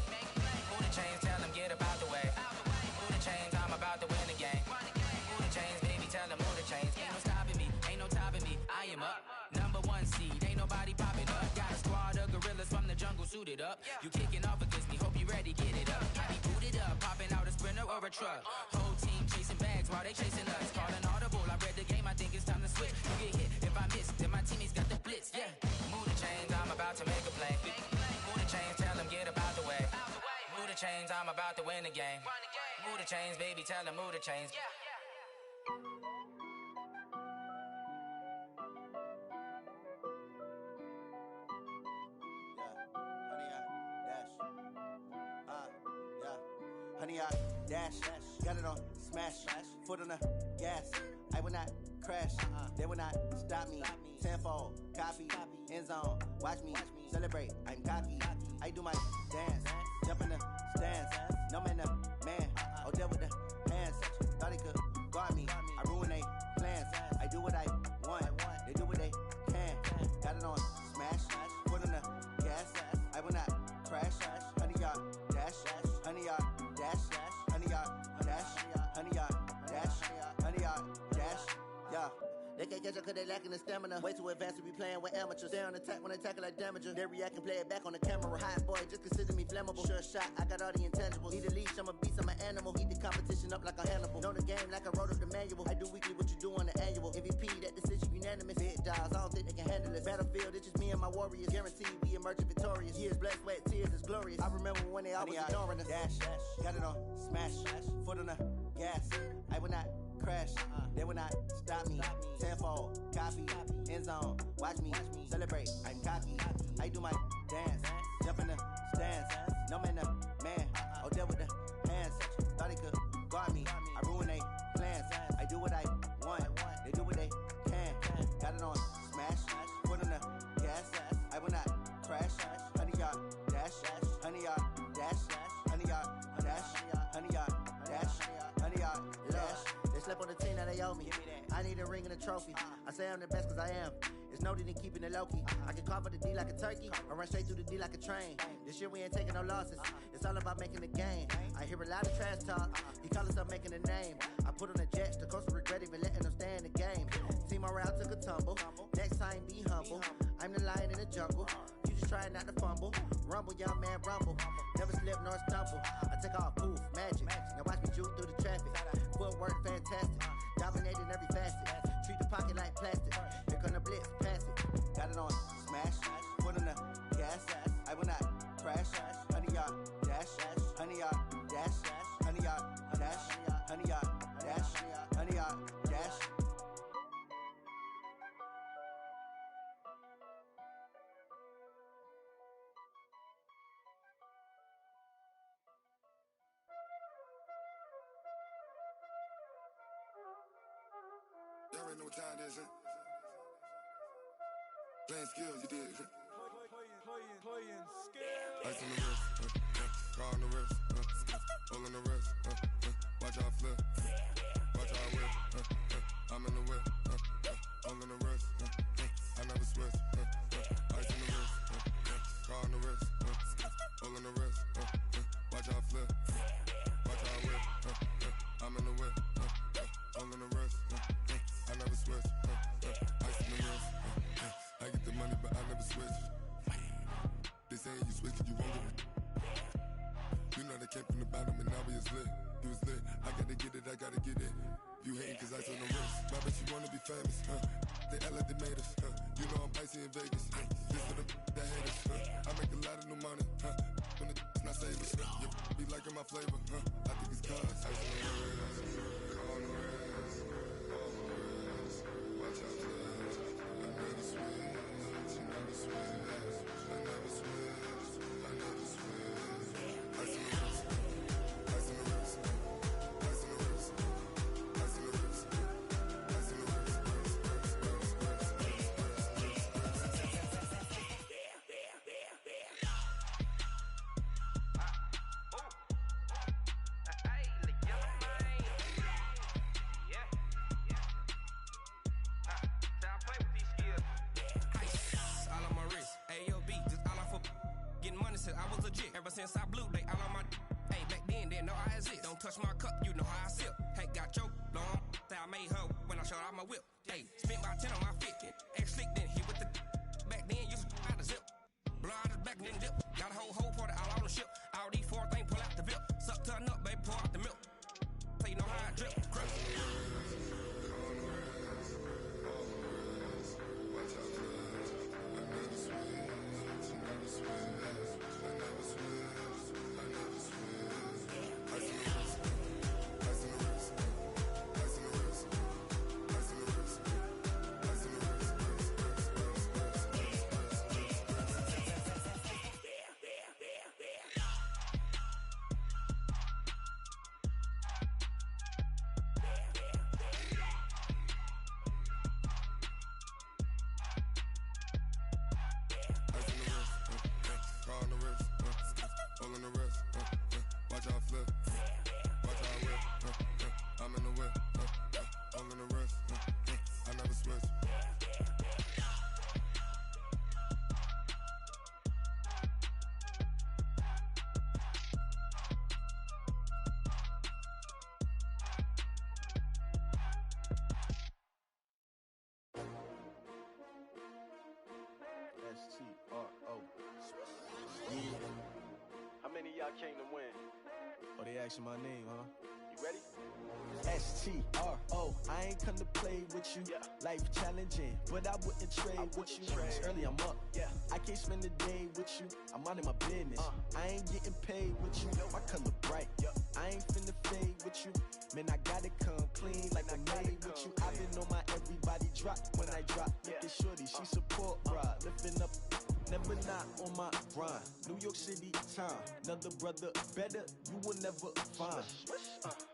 Move the chains, tell them get up out the way. Move the chains, I'm about to win the game. Move the chains, baby, tell them move the chains. Ain't no stopping me, ain't no topping me. I am up, #1 seed, ain't nobody popping up. Got a squad of gorillas from the jungle suited up. You kicking off against me, hope you ready, get it up. I be booted up, popping out a Sprinter or a truck. Whole team chasing bags while they chasing us. Calling audible, I read the game, I think it's time to switch. You get hit if I miss, then my teammates got the blitz, yeah. Move the chains, I'm about to make a play. Move the chains, tell them get up out the way. Move the chains, I'm about to win the game. Move the chains, baby, tell them move the chains. Honey, I dash, got it on smash, foot on the gas. I will not crash, they will not stop me. Tenfold, copy, end zone, watch me celebrate. I'm cocky, I do my dance, jump in the stands. No man, the man, oh deal with the hands. Thought he could guard me, I ruin they plans. I do what I want, they do what they can. Got it on smash, foot on the gas. I will not crash, honey, y'all dash, honey, y'all dash, honey, y'all dash, honey, y'all dash, honey, y'all dash, yeah. They can't catch up cause they lacking the stamina. Way too advanced to be playing with amateurs. Stay on attack when they tackle like damager. They react and play it back on the camera. Hot boy, just consider me flammable. Sure shot, I got all the intangibles. Need a leash, I'm a beast, I'm an animal. Eat the competition up like a Hannibal. Know the game like I wrote up the manual. I do weekly what you do on the annual. MVP, that decision unanimous. Big dogs, I don't think they can handle it. Battlefield, it's just me and my warriors. Guaranteed we emerging victorious. Years, blood, sweat, tears, it's glorious. I remember when they always ignoring us. Dash, got it on, smash, foot on the gas. I will not crash, they will not stop me. Tenfold, copy, end zone, watch me celebrate. I'm cocky, I do my dance, jump in the stands. No man, the man, oh, there with the hands. Thought he could guard me, I ruin they plans. I do what I want, they do what they can. Got it on, smash, foot on the gas. I will not crash, 100 yard dash, 100 yard dash, 100 yard dash, 100 yard dash, 100 yard dash. They slept on the team that they owe me. I need a ring and a trophy. I say I'm the best cause I am. It's no need in keeping it low-key. I can carve up the D like a turkey or run straight through the D like a train. This year we ain't taking no losses. It's all about making the game. I hear a lot of trash talk. He call us up making a name. I put on the jets. The coach will regret even letting them stay in the game. Team morale took a tumble. Next time be humble. I'm the lion in the jungle. You just trying not to fumble. Rumble, young man, rumble. Never slip nor stumble. I take off, poof, magic. Now watch me juke through the traffic. Footwork fantastic. Dominating every facet. Treat the pocket like plastic. Here come the blitz, pass it. Got it on, smash. Foot on the gas. I will not crash. 100 yard dash. 100 yard dash. 100 yard dash. 100 yard dash. 100 yard dash. Y'all already know what time it is, huh? Playing skills, you did. Playing skills. Ice on the wrist, car on the wrist, hole in the wrist, watch how I flip, watch how I whip, I'm in the whip, hole in the wrist, I never switch, ice on the wrist, car on the wrist, hole in the wrist, watch how I flip, watch how I whip, I'm in the whip, hole in the wrist, I never switch, ice on the wrist, I get the money but I never switch. They say you switch cause you won't get it. You know they came from the bottom and now we is lit. You was lit, I gotta get it, I gotta get it. You hating cause ice on the wrist. My bitch you wanna be famous, They act like they made us, You know I'm icy in Vegas, This for the that hate us, I make a lot of new money, When the not savers, You be liking my flavor, I think it's cause ice on the wrist, on the wrist, on the wrist. Watch out, please. I never switch, you never switch. I never switch, I never switch. Ice in the wrist, ice in the wrist, ice in the wrist, ice in the wrist, ice in the wrist, Since I was legit, ever since I blew, they all on my. Hey, back then, didn't know I exist. Don't touch my cup, you know how I sip. Hey, got choked, long. Say I made her when I showed out my whip. Hey, spent about 10 on my fit. Ex slick, then hit with the. Back then, used to out the zip. Blow out his back, then dip. Got a whole party all on the ship. All these 4 things pull out the VIP. Suck, turn up, baby, pour out the milk. So you know how I drip. Crush. watch out, please. I never switch, you never switch. I never switch, I never switch. Ice in the wrist, ice in the wrist, ice in the wrist, ice in the wrist, ice in the wrist. Car on the wrist, hole in the wrist, watch how I flip, watch how I whip, I'm in the whip, hole in the wrist, I never switch. came to win. Oh, they asking my name, huh? You ready? S-T-R-O, I ain't come to play with you. Life challenging, but I wouldn't trade with you. It's early, I'm up. I can't spend the day with you. I'm out of my business. I ain't getting paid with you. My color bright. I ain't finna fade with you. Man, I gotta come clean like I made with you. I've been on my everybody drop when I drop. Look at shorty, she support ride. Lifting up, never not on my grind. New York City time, another brother better, you will never find.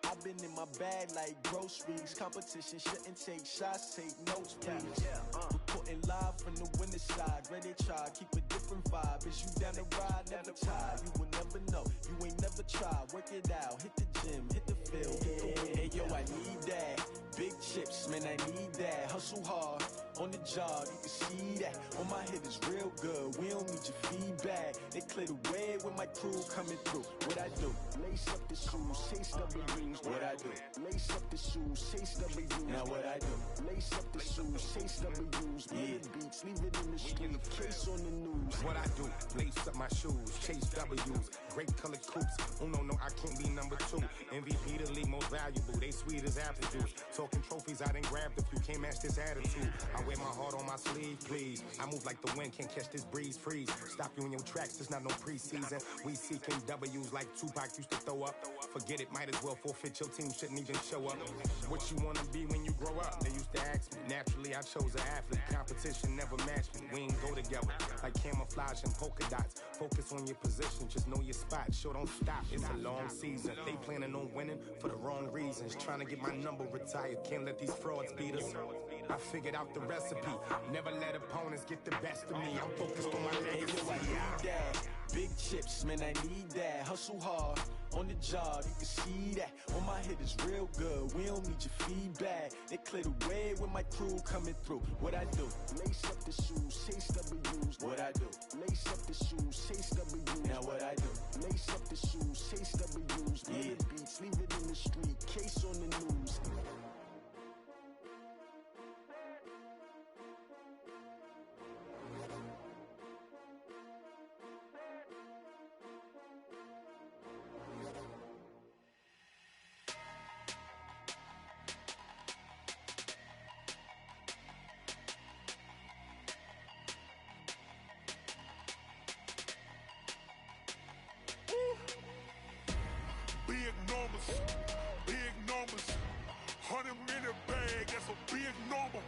I've been in my bag like groceries. Competition shouldn't take shots, take notes, please. Reporting live from the winter side. Ready to try, keep a different vibe. Is you down the ride, never tired. You will never know, you ain't never tried. Work it out, hit the gym, hit the field. Hey yo, I need that. Big chips, man, I need that. Hustle hard, on the job, you can see that. On my head is real good, we don't need your feedback. They clear the way with my crew coming through. What I do? Lace up the shoes, chase W's. What I do? Lace up the shoes, chase W's. Now what I do? Lace up the shoes, chase W's. Yeah, beats, leave it in the street, case on the news. What I do? Lace up my shoes, chase W's. Great colored coops. Oh no, I can't be number 2. MVP the league most valuable. They sweet as apple juice. Talking trophies, I done grabbed a few. Can't match this attitude. I wear my heart on my sleeve, please. I move like the wind, can't catch this breeze. Freeze. Stop you in your tracks. It's not no preseason. We seeking W's like Tupac used to throw up. Forget it, might as well forfeit. Your team shouldn't even show up. What you wanna be when you grow up? They used to ask me. Naturally, I chose an athlete. Competition never matched me. We ain't go together like camouflage and polka dots. Focus on your position, just know your spot. Sure, don't stop. It's a long season. They planning on winning for the wrong reasons. Trying to get my number retired. Can't let these frauds beat us. I figured out the recipe. Never let opponents get the best of me. I'm focused on my legacy. I need that. Big chips, man, I need that. Hustle hard, on the job, you can see that. On my head is real good, we don't need your feedback. They clear the way with my crew coming through. What I do? Lace up the shoes, chase W's. What I do? Lace up the shoes, chase W's. Now what I do? Lace up the shoes, chase W's. Yeah, beats, leave it in the street, case on the news. Big numbers, 100-minute bag, that's a big number.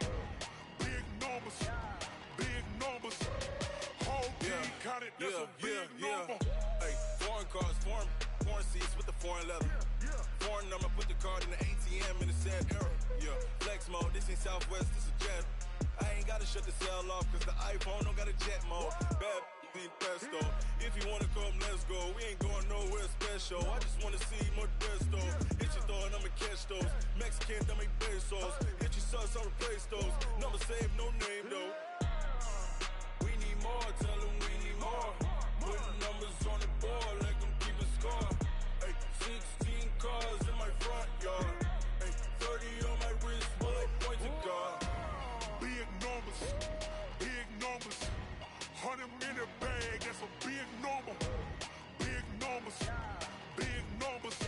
Big numbers, whole team counted, that's a big number. Hey, foreign cars, foreign seats with the foreign leather. Foreign number, put the card in the ATM in the sad era. Yeah, flex mode, this ain't Southwest, this a jet. I ain't gotta shut the cell off, cause the iPhone don't got a jet mode. Bad need pesto. If you wanna come, let's go. We ain't going nowhere special. I just wanna see more desto. Hit your throw and I'ma catch those. Mexican, I make pesos. Hit your sus, I'll replace those. Number save, no name though. We need more, tell them we need more. Putting numbers on the board, let them keep a score. Hey, 16 cars in my front yard. Hey, 30 on my wrist, bullet point to God. Big numbers, 100-minute bag, that's a big number. Big numbers,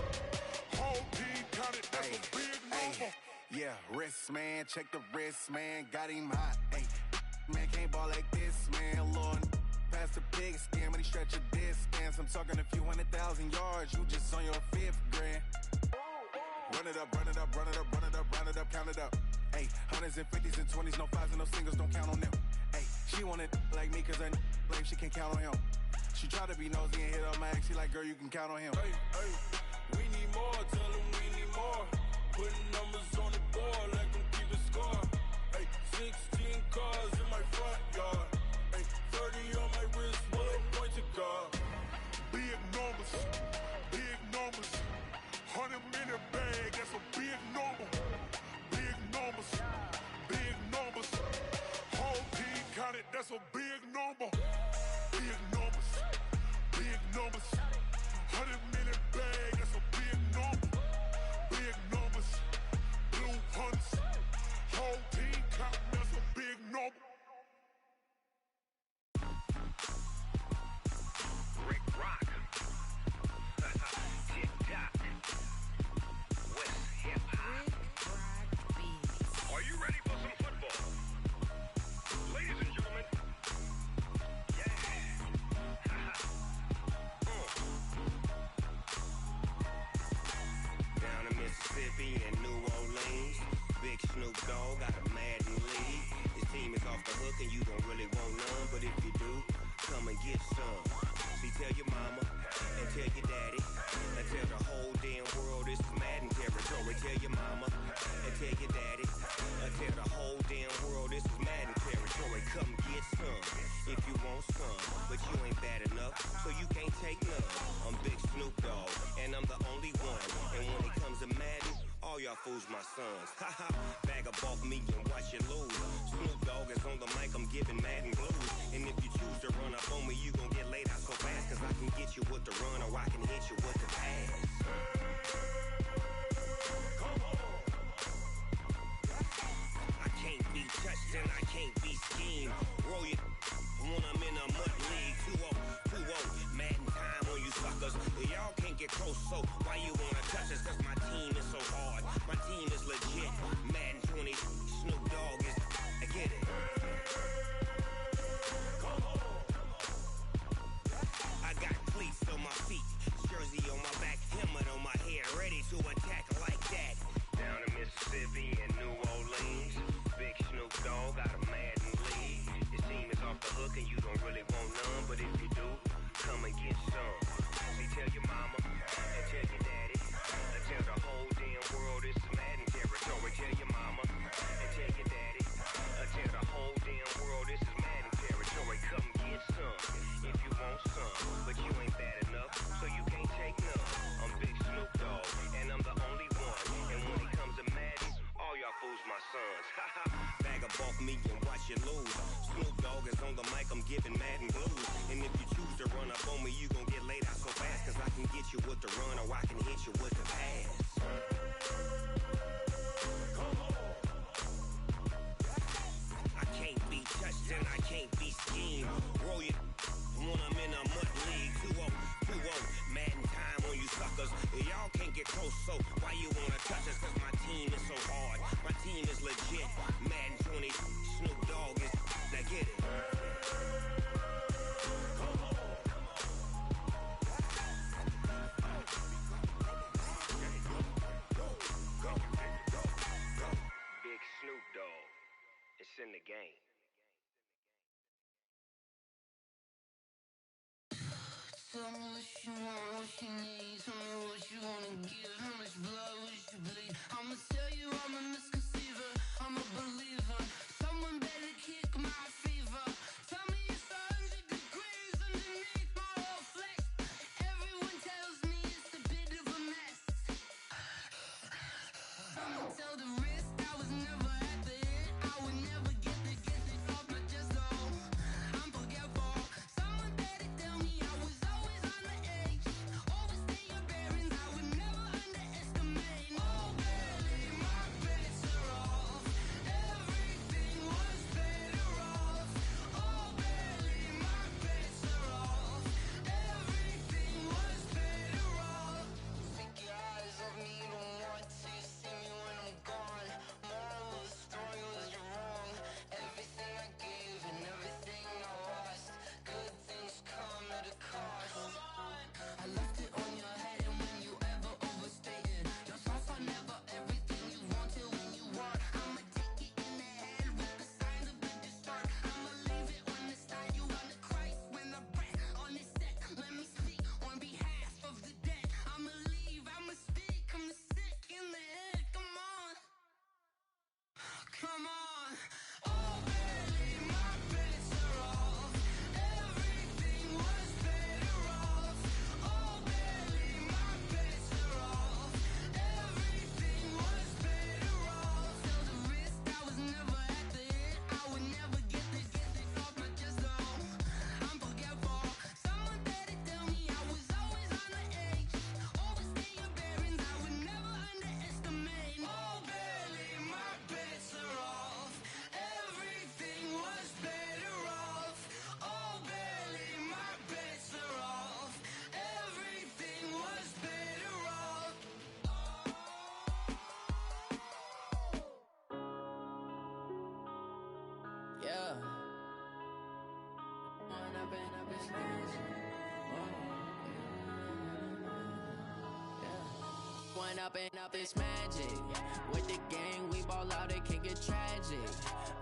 whole team counted, that's a big number. Yeah, wrist man, check the wrist man, got him hot. Ay, man can't ball like this, man. Lord, past the big skin when he stretch a distance. I'm talking a few 100,000 yards, you just on your 5th grand. Run it up, count it up. Ay, 100s and 50s and 20s, no 5s and no singles, don't count on them. Ay, she want it like me cause her lame, she can't count on him. She try to be nosy and hit up my ex, she like, girl, you can count on him. Hey, we need more, tell them we need more. Putting numbers on the board, let them keep a score. Hey, 16 cars in my front yard. Hey, 30 on my wrist, bullet point to God. Big numbers, 100-minute bag, that's a big number. Big numbers, whole team counted, that's a big number. Big numbers, 100-minute bag, that's a big number. Big numbers, blue hunts. Snoop Dogg got a Madden league. His team is off the hook and you don't really want none, but if you do, come and get some. See, tell your mama and tell your daddy and tell the whole damn world this is Madden territory. Tell your mama and tell your daddy and tell the whole damn world this is Madden territory. Come get some if you want some, but you ain't bad enough, so you can't take none. I'm Big Snoop Dogg, and I'm the only one. And when it comes to Madden, all y'all fools my sons. Haha, bag up off me and watch you lose. Snoop Dogg is on the mic, I'm giving Madden blues. And if you choose to run up on me, you gon' get laid out so fast, cause I can get you with the run or I can hit you with the pass. I can't be touched and I can't be schemed. Roll you when I'm in a mud league. 2-0, 2-0, Madden time on you suckers. Y'all can't get close, so why you wanna touch us? Cause my team is so hard, my team is legit. Madden 20, Snoop Dogg is, I get it. I got cleats on my feet, jersey on my back, helmet on my head, ready to attack like that. Down in Mississippi and New Orleans, Big Snoop Dogg got a Madden league. His team is off the hook and you don't really want none, but if you do, come and get some. See, tell your mama and tell your daddy and tell the whole damn world this is Madden territory. Tell your mama and tell your daddy and tell the whole damn world this is Madden territory. Come get some if you want some, but you ain't bad enough, so you can't take none. I'm Big Snoop Dogg, and I'm the only one. And when it comes to Madden, all y'all fools my sons. Haha, bag up off me and watch you lose. Snoop Dogg is on the mic, I'm giving Madden blues. And if you choose to run up on me, you gon' get laid out so fast, cause I can get you with the run or I can hit you with the pass. I can't be touched and I can't be schemed. Roll you when I'm in a mud league. 2-0, 2-0, Madden time on you suckers. Y'all can't get close, so why you wanna touch us? Cause my team is so hard, my team is legit. Madden 20, Snoop Dogg is, now get it. Big Snoop Dogg, it's in the game. Tell me what you want, what you need. Tell me what you wanna give. How much blood would you bleed? I'ma tell you I'm a misconceiver. I'm a believer. Someone better kick my fever. Tell me it's 100 degrees underneath my whole flesh. Everyone tells me it's a bit of a mess. I'ma tell the risk I was never at the end. I would never get this off my chest, though. I'm forgetful. Someone better tell me I was always on the edge. Always staying Run up and up, it's magic. With the gang, we ball out, it can get tragic.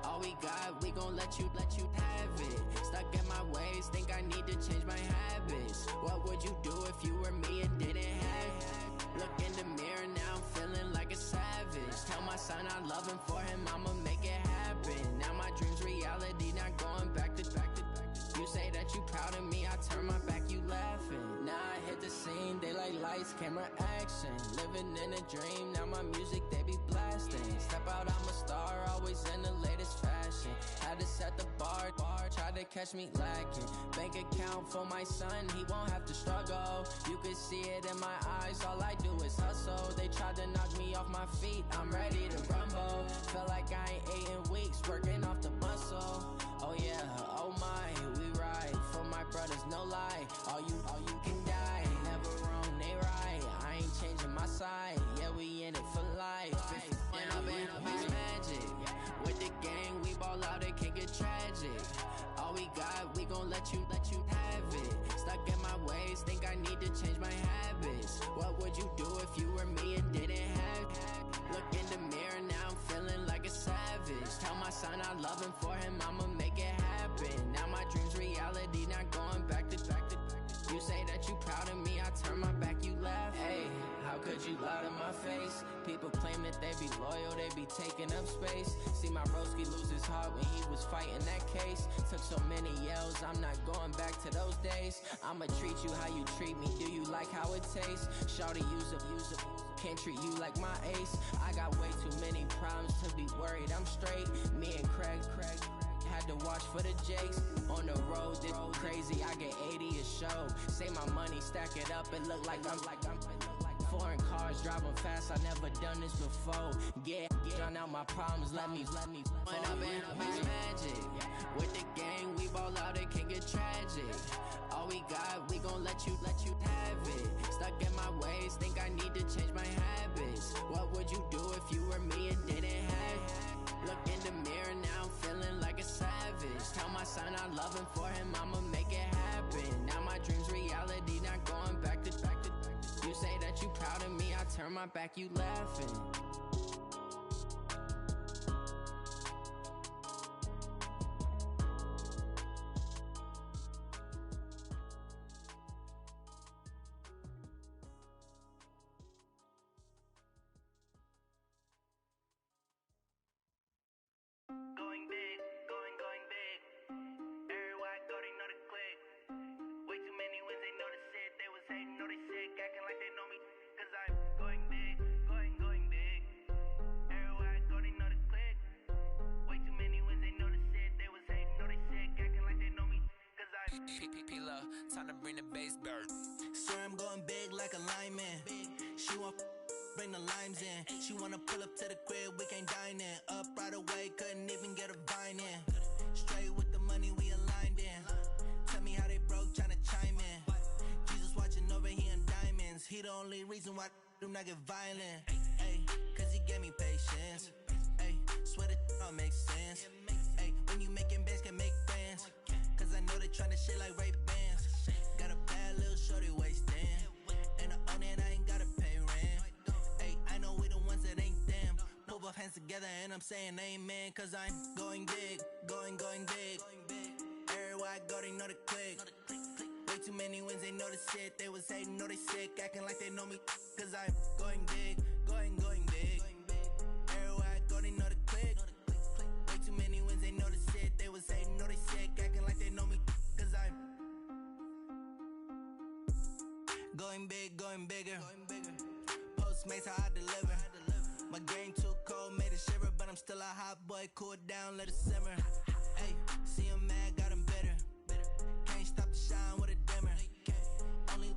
All we got, we gon' let you have it. Stuck in my ways, think I need to change my habits. What would you do if you were me and didn't have it? Look in the mirror, now I'm feeling like a savage. Tell my son I love him, for him I'ma make it happen. Now my dream's reality, not going back to. You say that you proud of me, I turn my back, you laughing. Now I hit the scene, daylight lights, camera action. Living in a dream, now my music, they be blasting. Step out, I'm a star, always in the latest fashion. Had to set the bar, try to catch me lacking. Bank account for my son, he won't have to struggle. You can see it in my eyes, all I do is hustle. They tried to knock me off my feet, I'm ready to rumble. Feel like I ain't ate in weeks, working off the muscle. Oh yeah, oh my, we ride for my brothers, no lie. All you can die, never wrong, they right. I ain't changing my side, yeah, we in it for life. And up it's magic. With the gang, we ball out, it can get tragic. All we got, we gon' let you have it. Stuck in my ways, think I need to change my habits. What would you do if you were me and didn't have it? Look in the mirror, now I'm feeling like a savage. Tell my son I love him, for him I'ma make it happen. Now my dream's reality, not going back to. You say that you proud of me, I turn my back, you laugh. Hey, how could you lie to my face? People claim that they be loyal, they be taking up space. See my broski lose his heart when he was fighting that case. Took so many yells, I'm not going back to those days. I'ma treat you how you treat me, do you like how it tastes? Shawty, use up, can't treat you like my ace. I got way too many problems to be worried, I'm straight. Me and Craig had to watch for the Jakes. On the road, this crazy, I get 80 a show. Say my money, stack it up, it look like I'm foreign cars, driving fast, I never done this before. Yeah, drown out my problems, let me run up and up, it's magic. With the gang, we ball out, it can get tragic. All we got, we gon' let you have it. Stuck in my ways, think I need to change my habits. What would you do if you were me and didn't have it? Look in the mirror, now I'm feeling like a savage. Tell my son I love him, for him I'ma make it happen. Now my dream's reality, not going back to. You say that you proud of me, I turn my back, you laughing. Going big, going big. Everywhere I go, they know the click. Way too many wins, they know the shit. They was hating, know they sick, acting like they know me. Cause I'm going big, going big. Everywhere I go, they know the click. Way too many wins, they know the shit. They was hating, know they sick, acting like they know me. Cause I'm P-Love, time to bring the bass dirt. Swear I'm going big like a lineman. She want bring the limes in. She wanna pull up to the crib, we can't dine in. Up right away, couldn't even get a vine in. Straight with the money, we aligned in. Tell me how they broke, tryna chime in. Jesus watching over, he in diamonds. He the only reason why do not get violent. Ay, cause he gave me patience. Ay, swear that all makes sense. Ay, when you making bands, can make friends. Cause I know they tryna shit like Ray Bans. Got a bad little shorty wasting. And I own it, I ain't gotta pay rent. Ay, I know we the ones that ain't them. Pull both hands together and I'm saying amen. Cause I'm going big, going big. Everywhere I go, they know the click. Way too many wins, they know the shit. They was hating, know they sick, acting like they know me. Cause I'm going big, going big. Everywhere I go, they know the click. Way too many wins, they know the shit. They was hating, know they sick, acting like they know me. Cause I'm going big, going bigger. Postmates, how I deliver. My game too cold, made it shiver. But I'm still a hot boy, cool it down, let it simmer. Hey, see him mad, got him bitter. Can't stop the shine with a dimmer. Only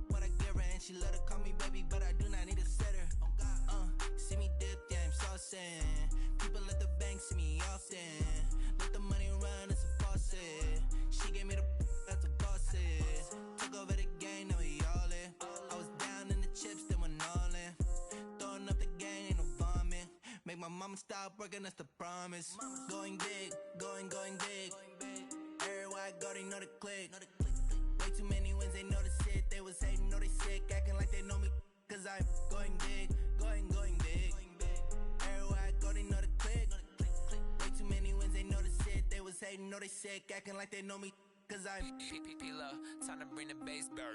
what I give her, and she let her call me baby, but I do not need a sitter. See me dip, yeah, I'm saucing. People at the bank see me often. Let the money run, it's a faucet. She gave me the that's a bosses. Took over the game, now we all in. I was down in the chips, then went all in. Throwing up the game, ain't no vomit. Make my mama stop working, that's the promise. Going big, going big. Everywhere I go, they know the click. Way too many wins, they know the shit. They was hating, know they sick, acting like they know me. Cause I'm going going big, going big. Everywhere I go, they know the click. Way too many wins, they know the shit. They was hating, know they sick, acting like they know me, cause I'm P-P-P-Love, time to bring the bass back.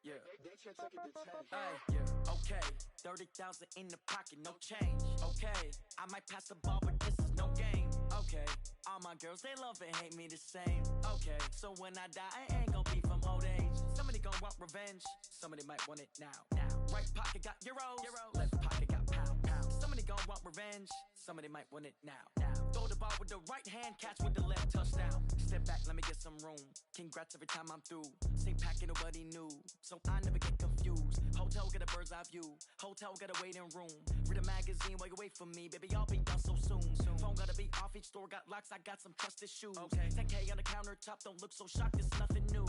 Yeah. Hey, yeah. Okay, 30,000 in the pocket, no change. Okay, I might pass the ball, but this is no game. Okay, all my girls, they love and hate me the same. Okay, so when I die, I ain't gon' be from old age. Somebody gon' want revenge, somebody might want it now. Right pocket got euros, left pocket got pound. Somebody gon' want revenge, somebody might want it now. Throw the ball with the right hand, catch with the left, touchdown. Step back, let me get some room. Congrats every time I'm through. Same packet, nobody knew, so I never get confused. Hotel get a bird's eye view, hotel got a waiting room. Read a magazine while you wait for me, baby, I'll be done so soon. Phone gotta be off, each store got locks, I got some trusted shoes. 10K on the countertop, don't look so shocked, it's nothing new.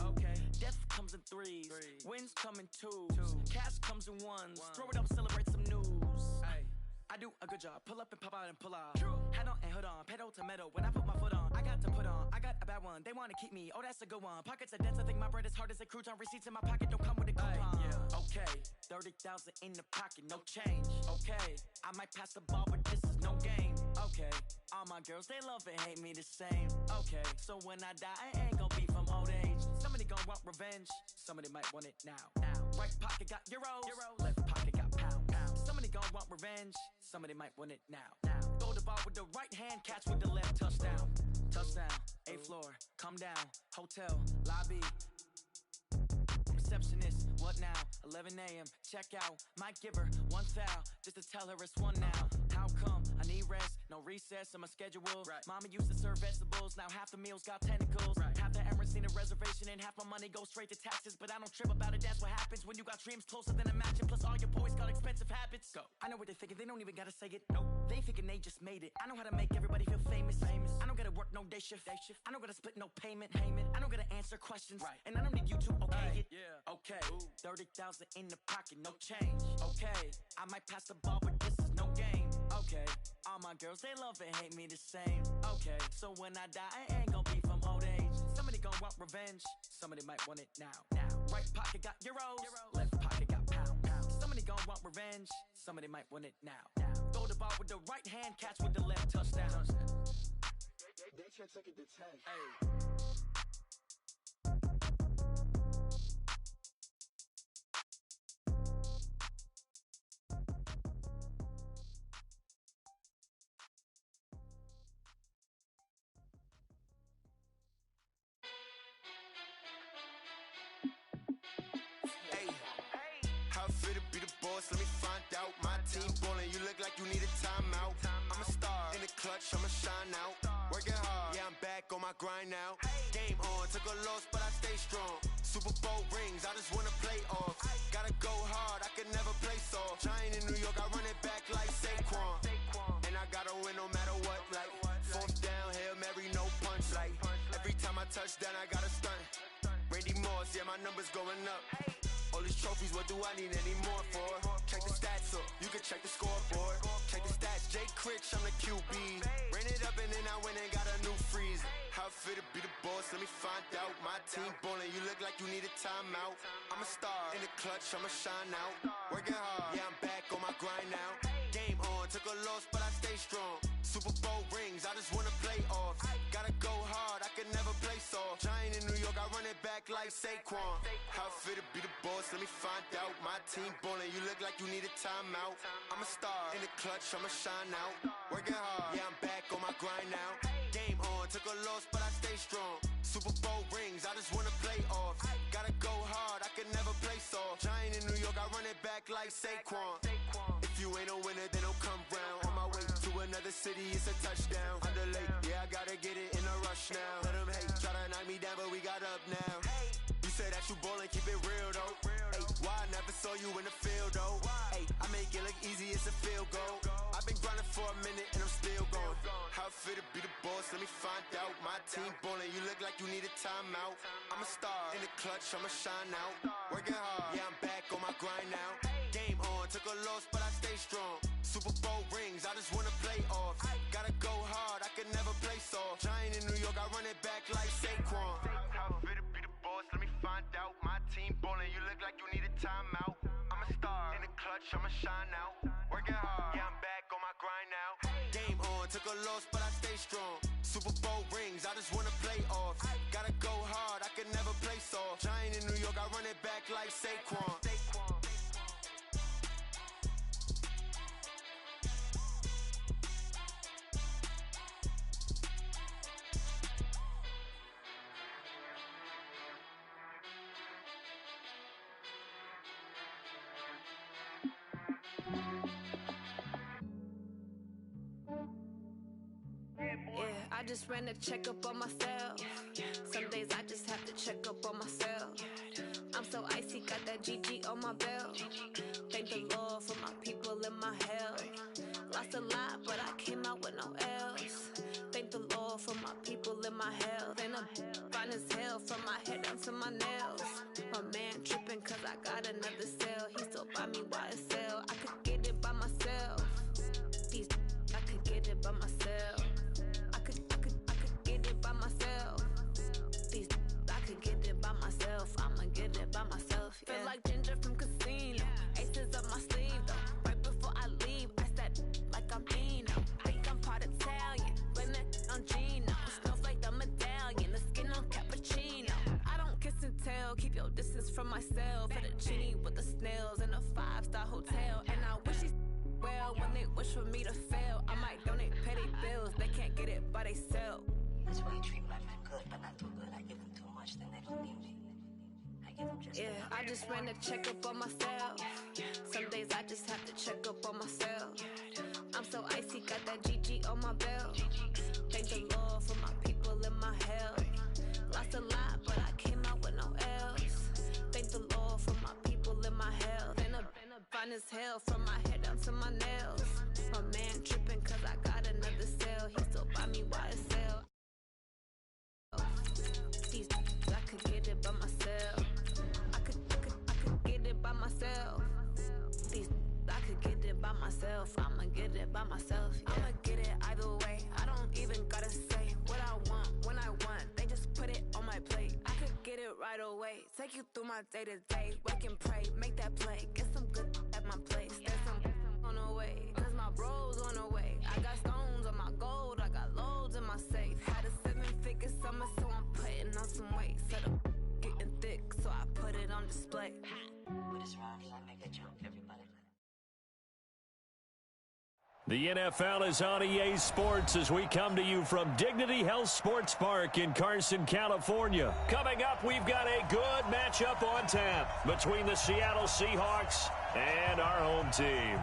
Death comes in threes, wins come in twos, cash comes in ones. Throw it up, celebrate some news. I do a good job, pull up and pop out and pull out. Head on and hood on, pedal to metal. When I put my foot on, I got to put on. I got a bad one, they wanna keep me, oh that's a good one. Pockets are dense, I think my bread is hard as a crouton. Receipts in my pocket don't come with a coupon. Okay, 30,000 in the pocket, no change. Okay, I might pass the ball, but this is no game. Okay, all my girls, they love and hate me the same. Okay, so when I die, I ain't gon' be from old age. Somebody gon' want revenge, somebody might want it now. Right pocket got euros, left pocket got pound. Somebody gon' want revenge, somebody might want it now. Throw the ball with the right hand, catch with the left, touchdown. Touchdown, 8th floor, come down, hotel, lobby. Receptionist, what now? 11 a.m., check out. Might give her one foul, just to tell her it's one now. How come? I need rest, no recess in my schedule. Mama used to serve vegetables, now half the meals got tentacles. Half the errands need a reservation and half my money goes straight to taxes. But I don't trip about it, that's what happens when you got dreams closer than a mansion. Plus all your boys got expensive habits. Go. I know what they're thinking, they don't even gotta say it. No, they thinking they just made it. I know how to make everybody feel famous. I don't gotta work no day shift. I don't gotta split no payment. I don't gotta answer questions. And I don't need you to okay it. Okay, 30,000 in the pocket, no change. Okay, I might pass the ball, but this is no game. Okay, all my girls, they love and hate me the same. Okay, so when I die, I ain't gon' be from old age. Somebody gon' want revenge, somebody might want it now. Right pocket got euros, left pocket got pound. Somebody gon' want revenge, somebody might want it now. Throw the ball with the right hand, catch with the left, touchdown. They can't take it to 10. How fit to be the boss? Let me find out. My team ballin', you look like you need a timeout. I'm a star in the clutch, I'ma shine out. Working hard, yeah, I'm back on my grind now. Game on, took a loss, but I stay strong. Super Bowl rings, I just wanna play off. Gotta go hard, I can never play soft. Giant in New York, I run it back like Saquon. And I gotta win no matter what, like 4th down, Hail Mary, no punch. Like every time I touch down, I gotta stunt. Randy Moss, yeah, my numbers going up. All these trophies, what do I need any more for? Check the stats up, you can check the scoreboard. Check the stats, Jake Critch, I'm the QB. Ran it up and then I went and got a new freeze. How fit to be the boss, let me find out. My team ballin', you look like you need a timeout. I'm a star in the clutch, I'ma shine out. Working hard, yeah, I'm back on my grind now. Game on, took a loss, but I stay strong. Super Bowl rings, I just wanna play off. Gotta go hard, I can never play soft. Giant in New York, I run it back like Saquon. How fit to be the boss, let me find out. My team ballin', you look like you need a timeout. I'm a star, in the clutch, I'ma shine out. Working hard, yeah, I'm back on my grind now. Game on, took a loss, but I stay strong. Super Bowl rings, I just wanna play off. Gotta go hard, I can never play soft. Giant in New York, I run it back like Saquon. If you ain't a winner, then don't come round. On my way to another city, it's a touchdown. Underlay, yeah, I gotta get it in a rush now. Let them hate, try to knock me down, but we got up now. You say that you ballin', keep it real though. Ay, why I never saw you in the field though? Ay, I make it look easy, it's a field goal. I've been grinding for a minute and I'm still going. How fit to be the boss, let me find out. My team ballin', you look like you need a timeout. I'm a star, in the clutch, I'ma shine out. Working hard, yeah, I'm back on my grind now. Game on, took a loss, but I stay strong. Super Bowl rings, I just wanna play off. Gotta go hard, I can never play soft. Giant in New York, I run it back like Saquon. How fit to be the boss, let me find out. My team ballin', you look like you need a timeout. I'm a star, in the clutch, I'ma shine out. Working hard, yeah, I'm back on my grind now. Game on, took a loss, but I stay strong. Super Bowl rings, I just wanna play off. Gotta go hard, I can never play soft. Giant in New York, I run it back like Saquon. Yeah, I just ran a checkup on myself. Some days I just have to check up on myself. I'm so icy, got that GG on my belt. Thank the Lord for my people in my health. Lost a lot, but I came out with no else. Thank the Lord for my people in my health. And I'm fine as hell from my head down to my nails. My man tripping cause I got another cell. He still buy me YSL. I could get it by myself. These I could get it by myself. I could get it by myself. These I could get it by myself. I'ma get it by myself. Yeah. Feel like Ginger from Casino. Aces up my sleeve though. Right before I leave, I said like I'm Dino. Think I'm part Italian. Blame that on Gino. Snowflake the medallion. The skin on cappuccino. I don't kiss and tell. Keep your distance from myself. Fettuccine with the snails in a 5-star hotel. And I wish he's well when they wish for me to fail. I might donate petty bills. They can't get it by themselves. That's why you treat life good, but not too good. I give them too much, then they don't need me. I give them just yeah, I just ran a checkup on myself. Some days I just have to check up on myself. I'm so icy, got that GG on my belt. Thank the Lord for my people in my health. Lost a lot, but I came out with no else. Thank the Lord for my people in my health. And I'm fine as hell from my head down to my nails. My man tripping cause I got another cell. He still buy me YSL. These I could get it by myself. I could get it by myself. These I could get it by myself. I'ma get it by myself. Yeah. I'ma get it either way. I don't even gotta say what I want when I want. They just put it on my plate. I could get it right away. Take you through my day to day. Wake and pray, make that play. Get some good at my place. There's some on the way. Cause my bro's on the way. I got stones on my gold. I got loads in my safe. Had a 7-figure summer, so I'm putting on some weight. Set up getting thick, so I put it on display. with his rhymes, I make a joke. Everybody. The NFL is on EA Sports as we come to you from Dignity Health Sports Park in Carson, California. Coming up, we've got a good matchup on tap between the Seattle Seahawks and our home team.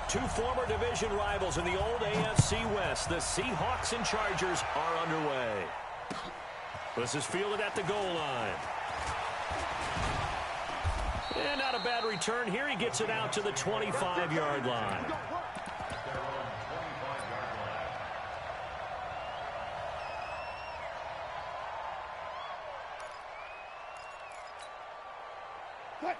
Two former division rivals in the old AFC West. The Seahawks and Chargers are underway. This is fielded at the goal line. And not a bad return here. He gets it out to the 25-yard line. On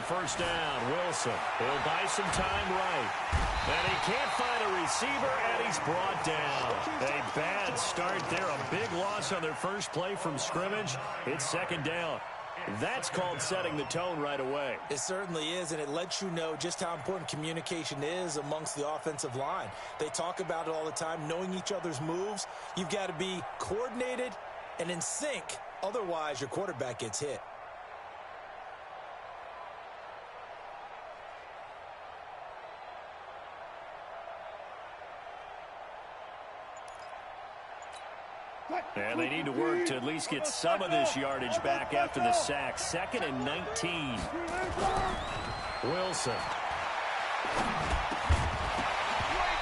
first down, Wilson. He'll buy some time right. And he can't find a receiver, and he's brought down. A bad start there. A big loss on their first play from scrimmage. It's second down. That's called setting the tone right away. It certainly is, and it lets you know just how important communication is amongst the offensive line. They talk about it all the time, knowing each other's moves. You've got to be coordinated and in sync. Otherwise, your quarterback gets hit. And they need to work to at least get some of this yardage back after the sack. 2nd and 19. Wilson.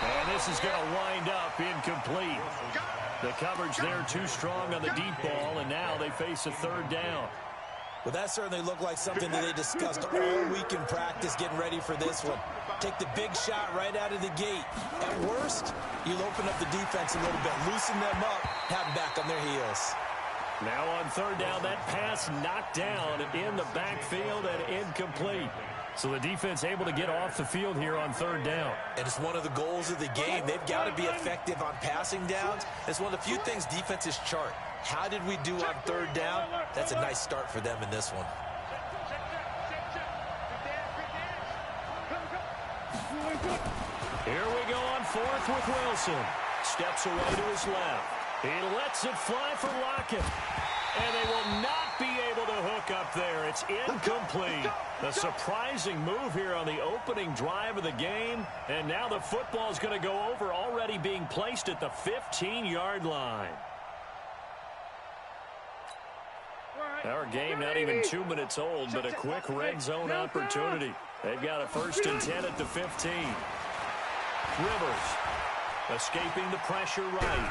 And this is going to wind up incomplete. The coverage there too strong on the deep ball, and now they face a third down. Well, that certainly looked like something that they discussed all week in practice getting ready for this one. Take the big shot right out of the gate. At worst, you'll open up the defense a little bit, loosen them up, have them back on their heels. Now on third down, that pass knocked down in the backfield and incomplete. So the defense able to get off the field here on third down. And it's one of the goals of the game. They've got to be effective on passing downs. It's one of the few things defenses chart. How did we do on third down? That's a nice start for them in this one. Here we go on fourth with Wilson. Steps away to his left. He lets it fly for Lockett. And they will not be able to hook up there. It's incomplete. A surprising move here on the opening drive of the game. And now the football is going to go over, already being placed at the 15-yard line. Our game not even 2 minutes old, but a quick red zone opportunity. They've got a 1st and 10 at the 15. Rivers escaping the pressure right.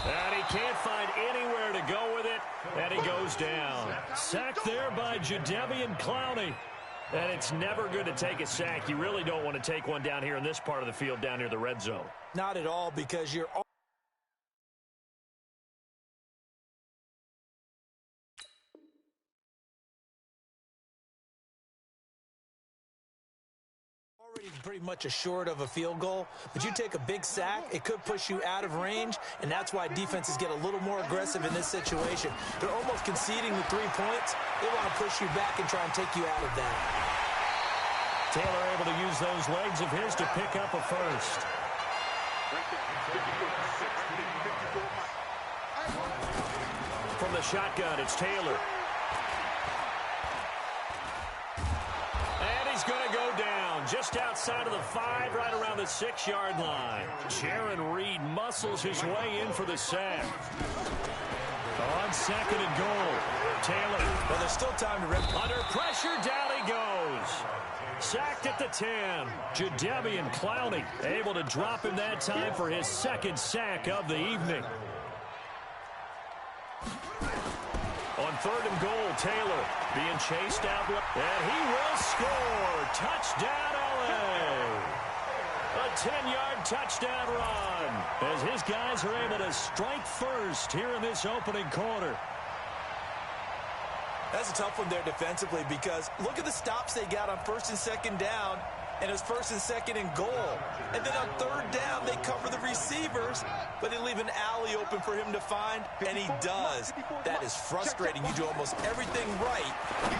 And he can't find anywhere to go with it, and he goes down. Sacked there by Jadeveon Clowney. And it's never good to take a sack. You really don't want to take one down here in this part of the field down near the red zone. Not at all, because you're already pretty much assured of a field goal, but you take a big sack, it could push you out of range, and that's why defenses get a little more aggressive in this situation. They're almost conceding the 3 points. They want to push you back and try and take you out of that. Taylor able to use those legs of his to pick up a first. From the shotgun, it's Taylor. And he's going to go down just outside of the 5, right around the 6-yard line. Jaron Reed muscles his way in for the sack. On 2nd and goal, Taylor. Well, there's still time to rip. Under pressure, down he goes. Sacked at the 10. Jadeveon Clowney able to drop him that time for his 2nd sack of the evening. On 3rd and goal, Taylor being chased out. And he will score. Touchdown, LA. A 10-yard touchdown run as his guys are able to strike first here in this opening quarter. That's a tough one there defensively, because look at the stops they got on 1st and 2nd down, and it was 1st and 2nd and goal. And then on 3rd down, they cover the receivers, but they leave an alley open for him to find, and he does. That is frustrating. You do almost everything right,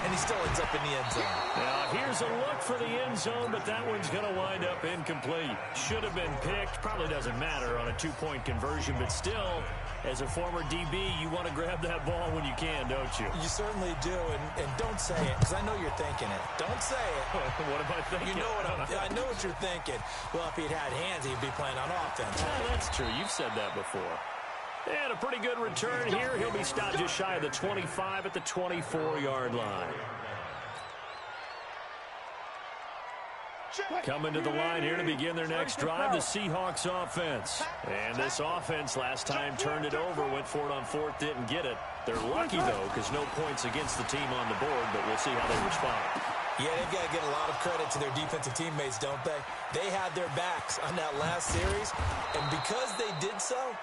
and he still ends up in the end zone. Now, here's a look for the end zone, but that one's going to wind up incomplete. Should have been picked. Probably doesn't matter on a 2-point conversion, but still, as a former DB, you want to grab that ball when you can, don't you? You certainly do, and don't say it, because I know you're thinking it. Don't say it. What am I thinking? You know what I know what you're thinking. Well, if he'd had hands, he'd be playing on offense. Yeah, that's true. You've said that before. And a pretty good return here. He'll be stopped just shy of the 25 at the 24-yard line. Coming to the line here to begin their next drive, the Seahawks offense. And this offense last time turned it over, went for it on 4th, didn't get it. They're lucky, though, because no points against the team on the board, but we'll see how they respond. Yeah, they've got to get a lot of credit to their defensive teammates, don't they? They had their backs on that last series, and because they did so,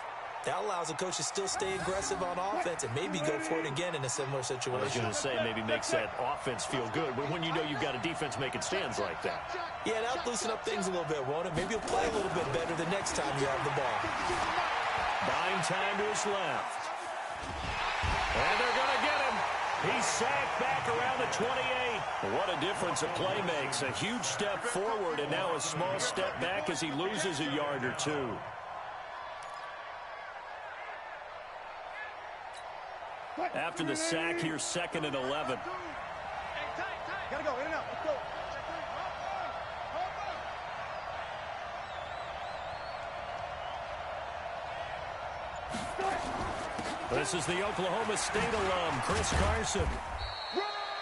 That allows the coach to still stay aggressive on offense and maybe go for it again in a similar situation. I was going to say maybe makes that offense feel good, but when you know you've got a defense making stands like that. Yeah, that'll loosen up things a little bit, won't it? Maybe he'll play a little bit better the next time you have the ball. Buying time to his left. And they're going to get him. He's sacked back around the 28. What a difference a play makes. A huge step forward and now a small step back as he loses a yard or two. After the sack, here's 2nd and 11. Gotta go, in and out, let's go. This is the Oklahoma State alum, Chris Carson.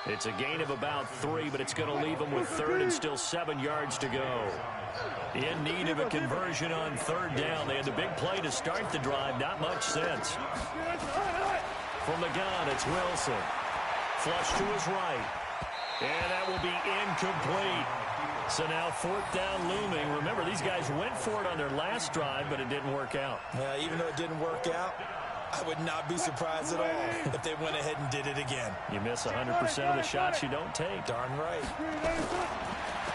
It's a gain of about 3, but it's going to leave him with 3rd and still 7 yards to go. In need of a conversion on 3rd down. They had the big play to start the drive. Not much sense. From the gun, it's Wilson. Flush to his right. And that will be incomplete. So now 4th down looming. Remember, these guys went for it on their last drive, but it didn't work out. Even though it didn't work out, I would not be surprised at all if they went ahead and did it again. You miss 100% of the shots you don't take. Darn right.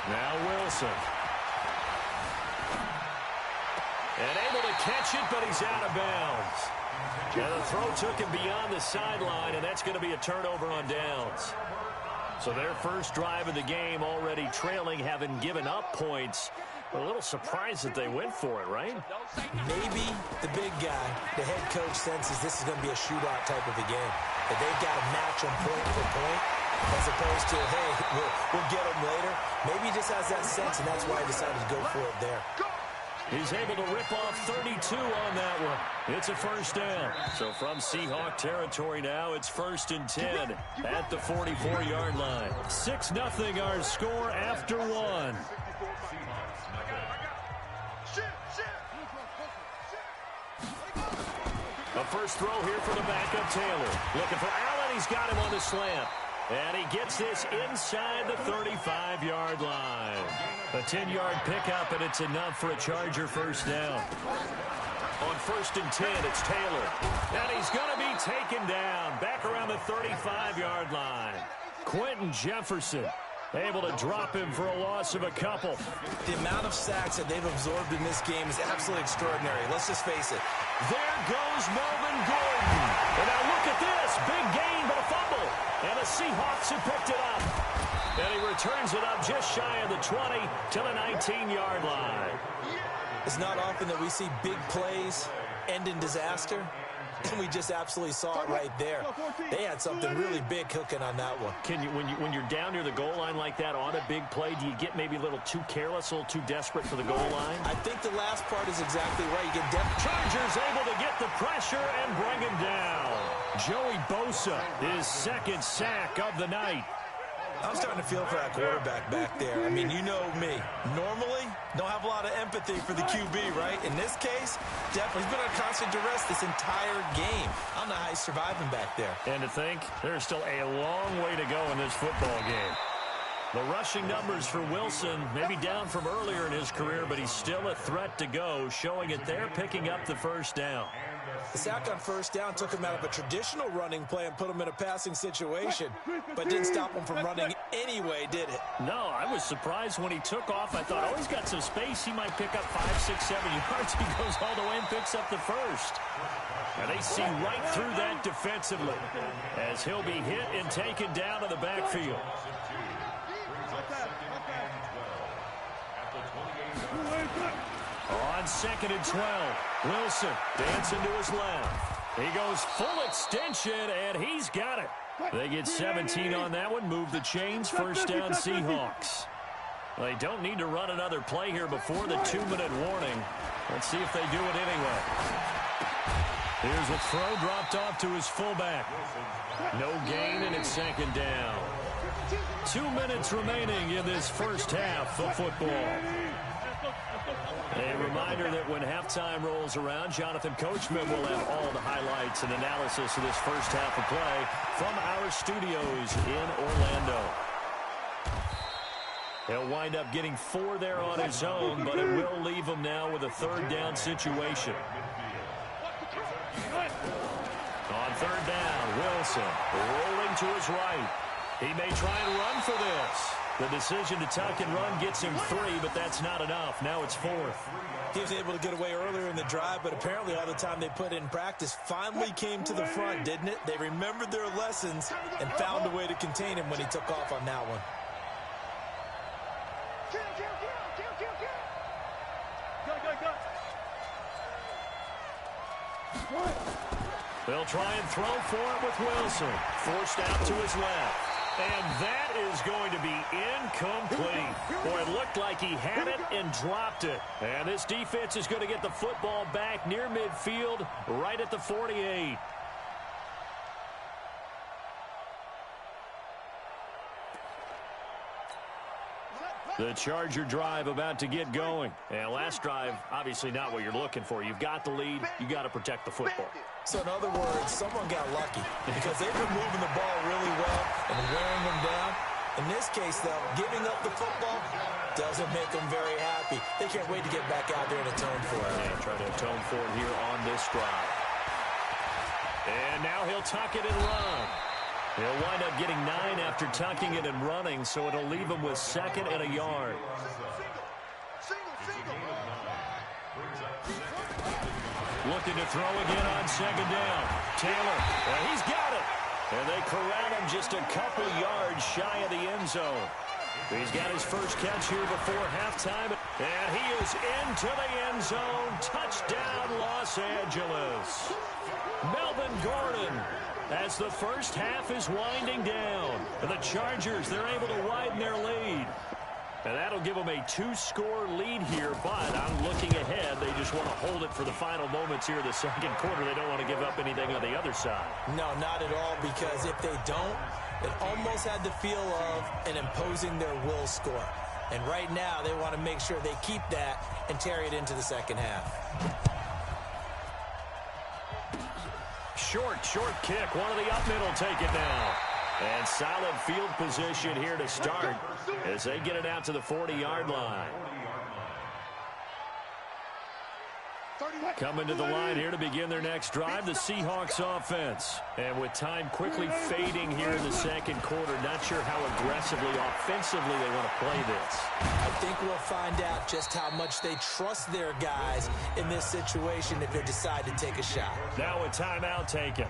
Now Wilson. And able to catch it, but he's out of bounds. And the throw took him beyond the sideline, and that's going to be a turnover on downs. So their first drive of the game already trailing, having given up points. A little surprised that they went for it, right? Maybe the big guy, the head coach, senses this is going to be a shootout type of a game. That they've got to match them point for point, as opposed to, hey, we'll get them later. Maybe he just has that sense, and that's why he decided to go for it there. He's able to rip off 32 on that one. It's a 1st down. So from Seahawk territory now, it's 1st and 10 at the 44-yard line. 6-0 our score after 1. A first throw here for the backup Taylor. Looking for Allen. He's got him on the slant. And he gets this inside the 35-yard line. A 10-yard pickup, and it's enough for a Charger 1st down. On 1st and 10, it's Taylor. And he's going to be taken down back around the 35-yard line. Quentin Jefferson able to drop him for a loss of a couple. The amount of sacks that they've absorbed in this game is absolutely extraordinary. Let's just face it. There goes Melvin Gordon. And now look at this. Big gain, but a fumble. And the Seahawks have picked it up. And he returns it up just shy of the 20 to the 19-yard line. It's not often that we see big plays end in disaster. And we just absolutely saw it right there. They had something really big cooking on that one. Can you, when you're down near the goal line like that on a big play, do you get maybe a little too careless, a little too desperate for the goal line? I think the last part is exactly right. You get Chargers able to get the pressure and bring him down. Joey Bosa, his 2nd sack of the night. I'm starting to feel for that quarterback back there. I mean, you know me. Normally, don't have a lot of empathy for the QB, right? In this case, definitely he's been on constant duress this entire game. I don't know how he's surviving back there. And to think, there's still a long way to go in this football game. The rushing numbers for Wilson, maybe down from earlier in his career, but he's still a threat to go, showing it there, picking up the 1st down. The sack on 1st down took him out of a traditional running play and put him in a passing situation, but didn't stop him from running anyway, did it? No, I was surprised when he took off. I thought, oh, he's got some space. He might pick up 5, 6, 7 yards. He goes all the way and picks up the 1st. And they see right through that defensively as he'll be hit and taken down to the backfield. On 2nd and 12, Wilson dancing to his left. He goes full extension, and he's got it. They get 17 on that one, move the chains, 1st down Seahawks. They don't need to run another play here before the 2-minute warning. Let's see if they do it anyway. Here's a throw dropped off to his fullback. No gain, and it's 2nd down. 2 minutes remaining in this first half of football. A reminder that when halftime rolls around, Jonathan Coachman will have all the highlights and analysis of this first half of play from our studios in Orlando. He'll wind up getting 4 there on his own, but it will leave him now with a 3rd down situation. Wilson rolling to his right. He may try and run for this. The decision to tuck and run gets him 3, but that's not enough. Now it's 4th. He was able to get away earlier in the drive, but apparently all the time they put in practice finally came to the front, didn't it? They remembered their lessons and found a way to contain him when he took off on that one. They'll try and throw for it with Wilson. Forced out to his left. And that is going to be incomplete. Boy, it looked like he had it and dropped it. And this defense is going to get the football back near midfield, right at the 48. The Charger drive about to get going. And last drive, obviously not what you're looking for. You've got the lead. You got to protect the football. So in other words, someone got lucky because they've been moving the ball really well and wearing them down. In this case, though, giving up the football doesn't make them very happy. They can't wait to get back out there and atone for it. And try to atone for it here on this drive. And now he'll tuck it and run. He'll wind up getting 9 after tucking it and running, so it'll leave him with 2nd and a yard. Looking to throw again on 2nd down. Taylor, he's got it. And they corral him just a couple yards shy of the end zone. He's got his first catch here before halftime. And he is into the end zone. Touchdown, Los Angeles. Melvin Gordon, as the first half is winding down. And the Chargers, they're able to widen their lead. And that'll give them a 2-score lead here, but I'm looking ahead. They just want to hold it for the final moments here in the second quarter. They don't want to give up anything on the other side. No, not at all, because if they don't, it almost had the feel of an imposing their will score. And right now, they want to make sure they keep that and carry it into the second half. Short kick. One of the up middle take it now. And solid field position here to start as they get it out to the 40-yard line. Coming to the line here to begin their next drive, the Seahawks offense. And with time quickly fading here in the second quarter, not sure how aggressively, offensively they want to play this. I think we'll find out just how much they trust their guys in this situation if they decide to take a shot. Now a timeout taken.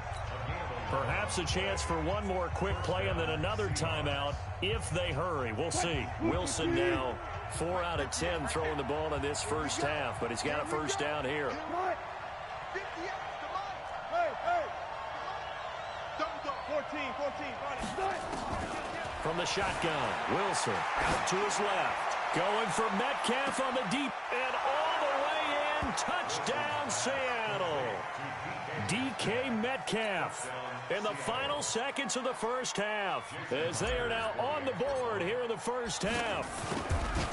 Perhaps a chance for one more quick play and then another timeout if they hurry. We'll see. Wilson now 4 out of 10 throwing the ball in this first half, but he's got a first down here. From the shotgun, Wilson out to his left. Going for Metcalf on the deep and all the way in. Touchdown, Seattle. DK Metcalf in the final seconds of the first half as they are now on the board here in the first half.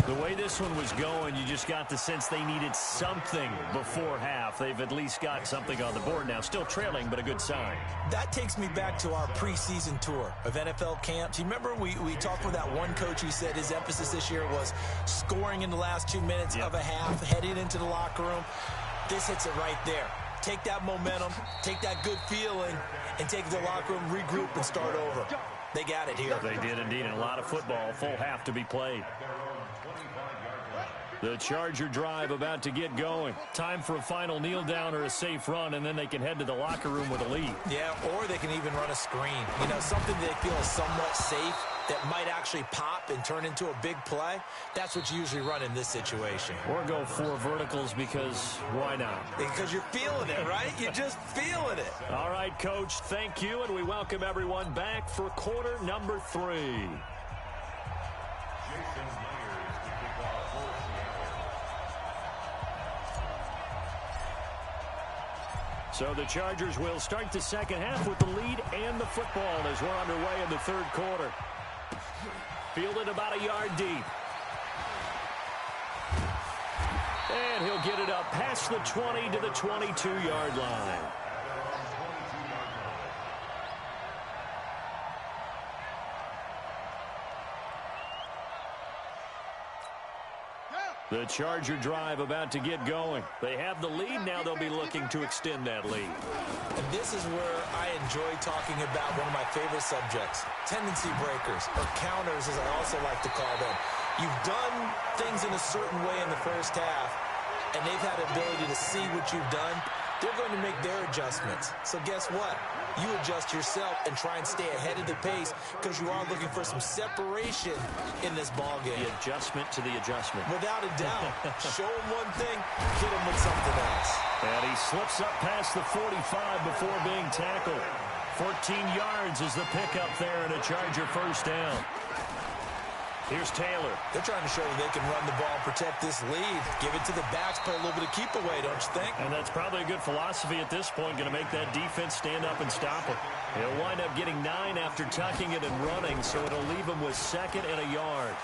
The way this one was going, you just got the sense they needed something before half. They've at least got something on the board now. Still trailing, but a good sign. That takes me back to our preseason tour of NFL camps. You remember we talked with that one coach who said his emphasis this year was scoring in the last 2 minutes of a half, heading into the locker room. This hits it right there. Take that momentum, take that good feeling, and take it to the locker room, regroup, and start over. They got it here. They did indeed, and a lot of football, full half to be played. The Charger drive about to get going. Time for a final kneel down or a safe run, and then they can head to the locker room with a lead. Yeah, or they can even run a screen. You know, something they feel is somewhat safe that might actually pop and turn into a big play. That's what you usually run in this situation. Or go 4 verticals because why not? Because you're feeling it, right? You're just feeling it. All right, Coach, thank you, and we welcome everyone back for quarter number 3. So the Chargers will start the second half with the lead and the football as we're underway in the third quarter. Fielded about a yard deep. And he'll get it up past the 20 to the 22-yard line. The Charger drive about to get going. They have the lead. Now they'll be looking to extend that lead. And this is where I enjoy talking about one of my favorite subjects, tendency breakers, or counters as I also like to call them. You've done things in a certain way in the first half, and they've had the ability to see what you've done. They're going to make their adjustments. So guess what? You adjust yourself and try and stay ahead of the pace because you are looking for some separation in this ball game. The adjustment to the adjustment. Without a doubt. Show him one thing, hit him with something else. And he slips up past the 45 before being tackled. 14 yards is the pickup there and a Charger first down. Here's Taylor. They're trying to show that they can run the ball and protect this lead. Give it to the backs, play a little bit of keep away, don't you think? And that's probably a good philosophy at this point, going to make that defense stand up and stop it. He'll wind up getting 9 after tucking it and running, so it'll leave him with 2nd and a yard.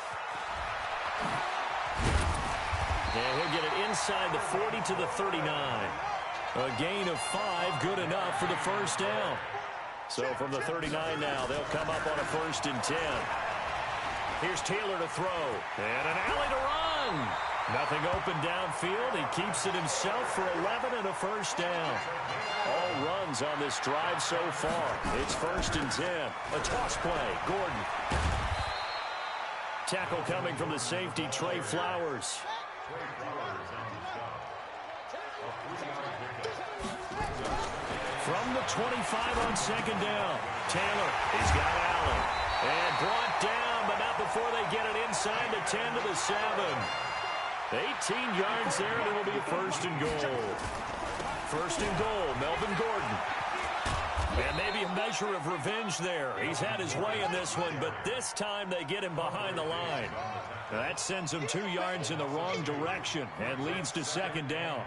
And he'll get it inside the 40 to the 39. A gain of 5, good enough for the first down. So from the 39 now, they'll come up on a 1st and 10. Here's Taylor to throw. And an alley to run. Nothing open downfield. He keeps it himself for 11 and a first down. All runs on this drive so far. It's 1st and 10. A toss play. Gordon. Tackle coming from the safety, Trey Flowers. From the 25 on 2nd down. Taylor. He's got Allen. And brought down, but not before they get it inside the 10 to the 7. 18 yards there, and it'll be a 1st and goal. 1st and goal, Melvin Gordon. And maybe a measure of revenge there. He's had his way in this one, but this time they get him behind the line. That sends him 2 yards in the wrong direction and leads to 2nd down.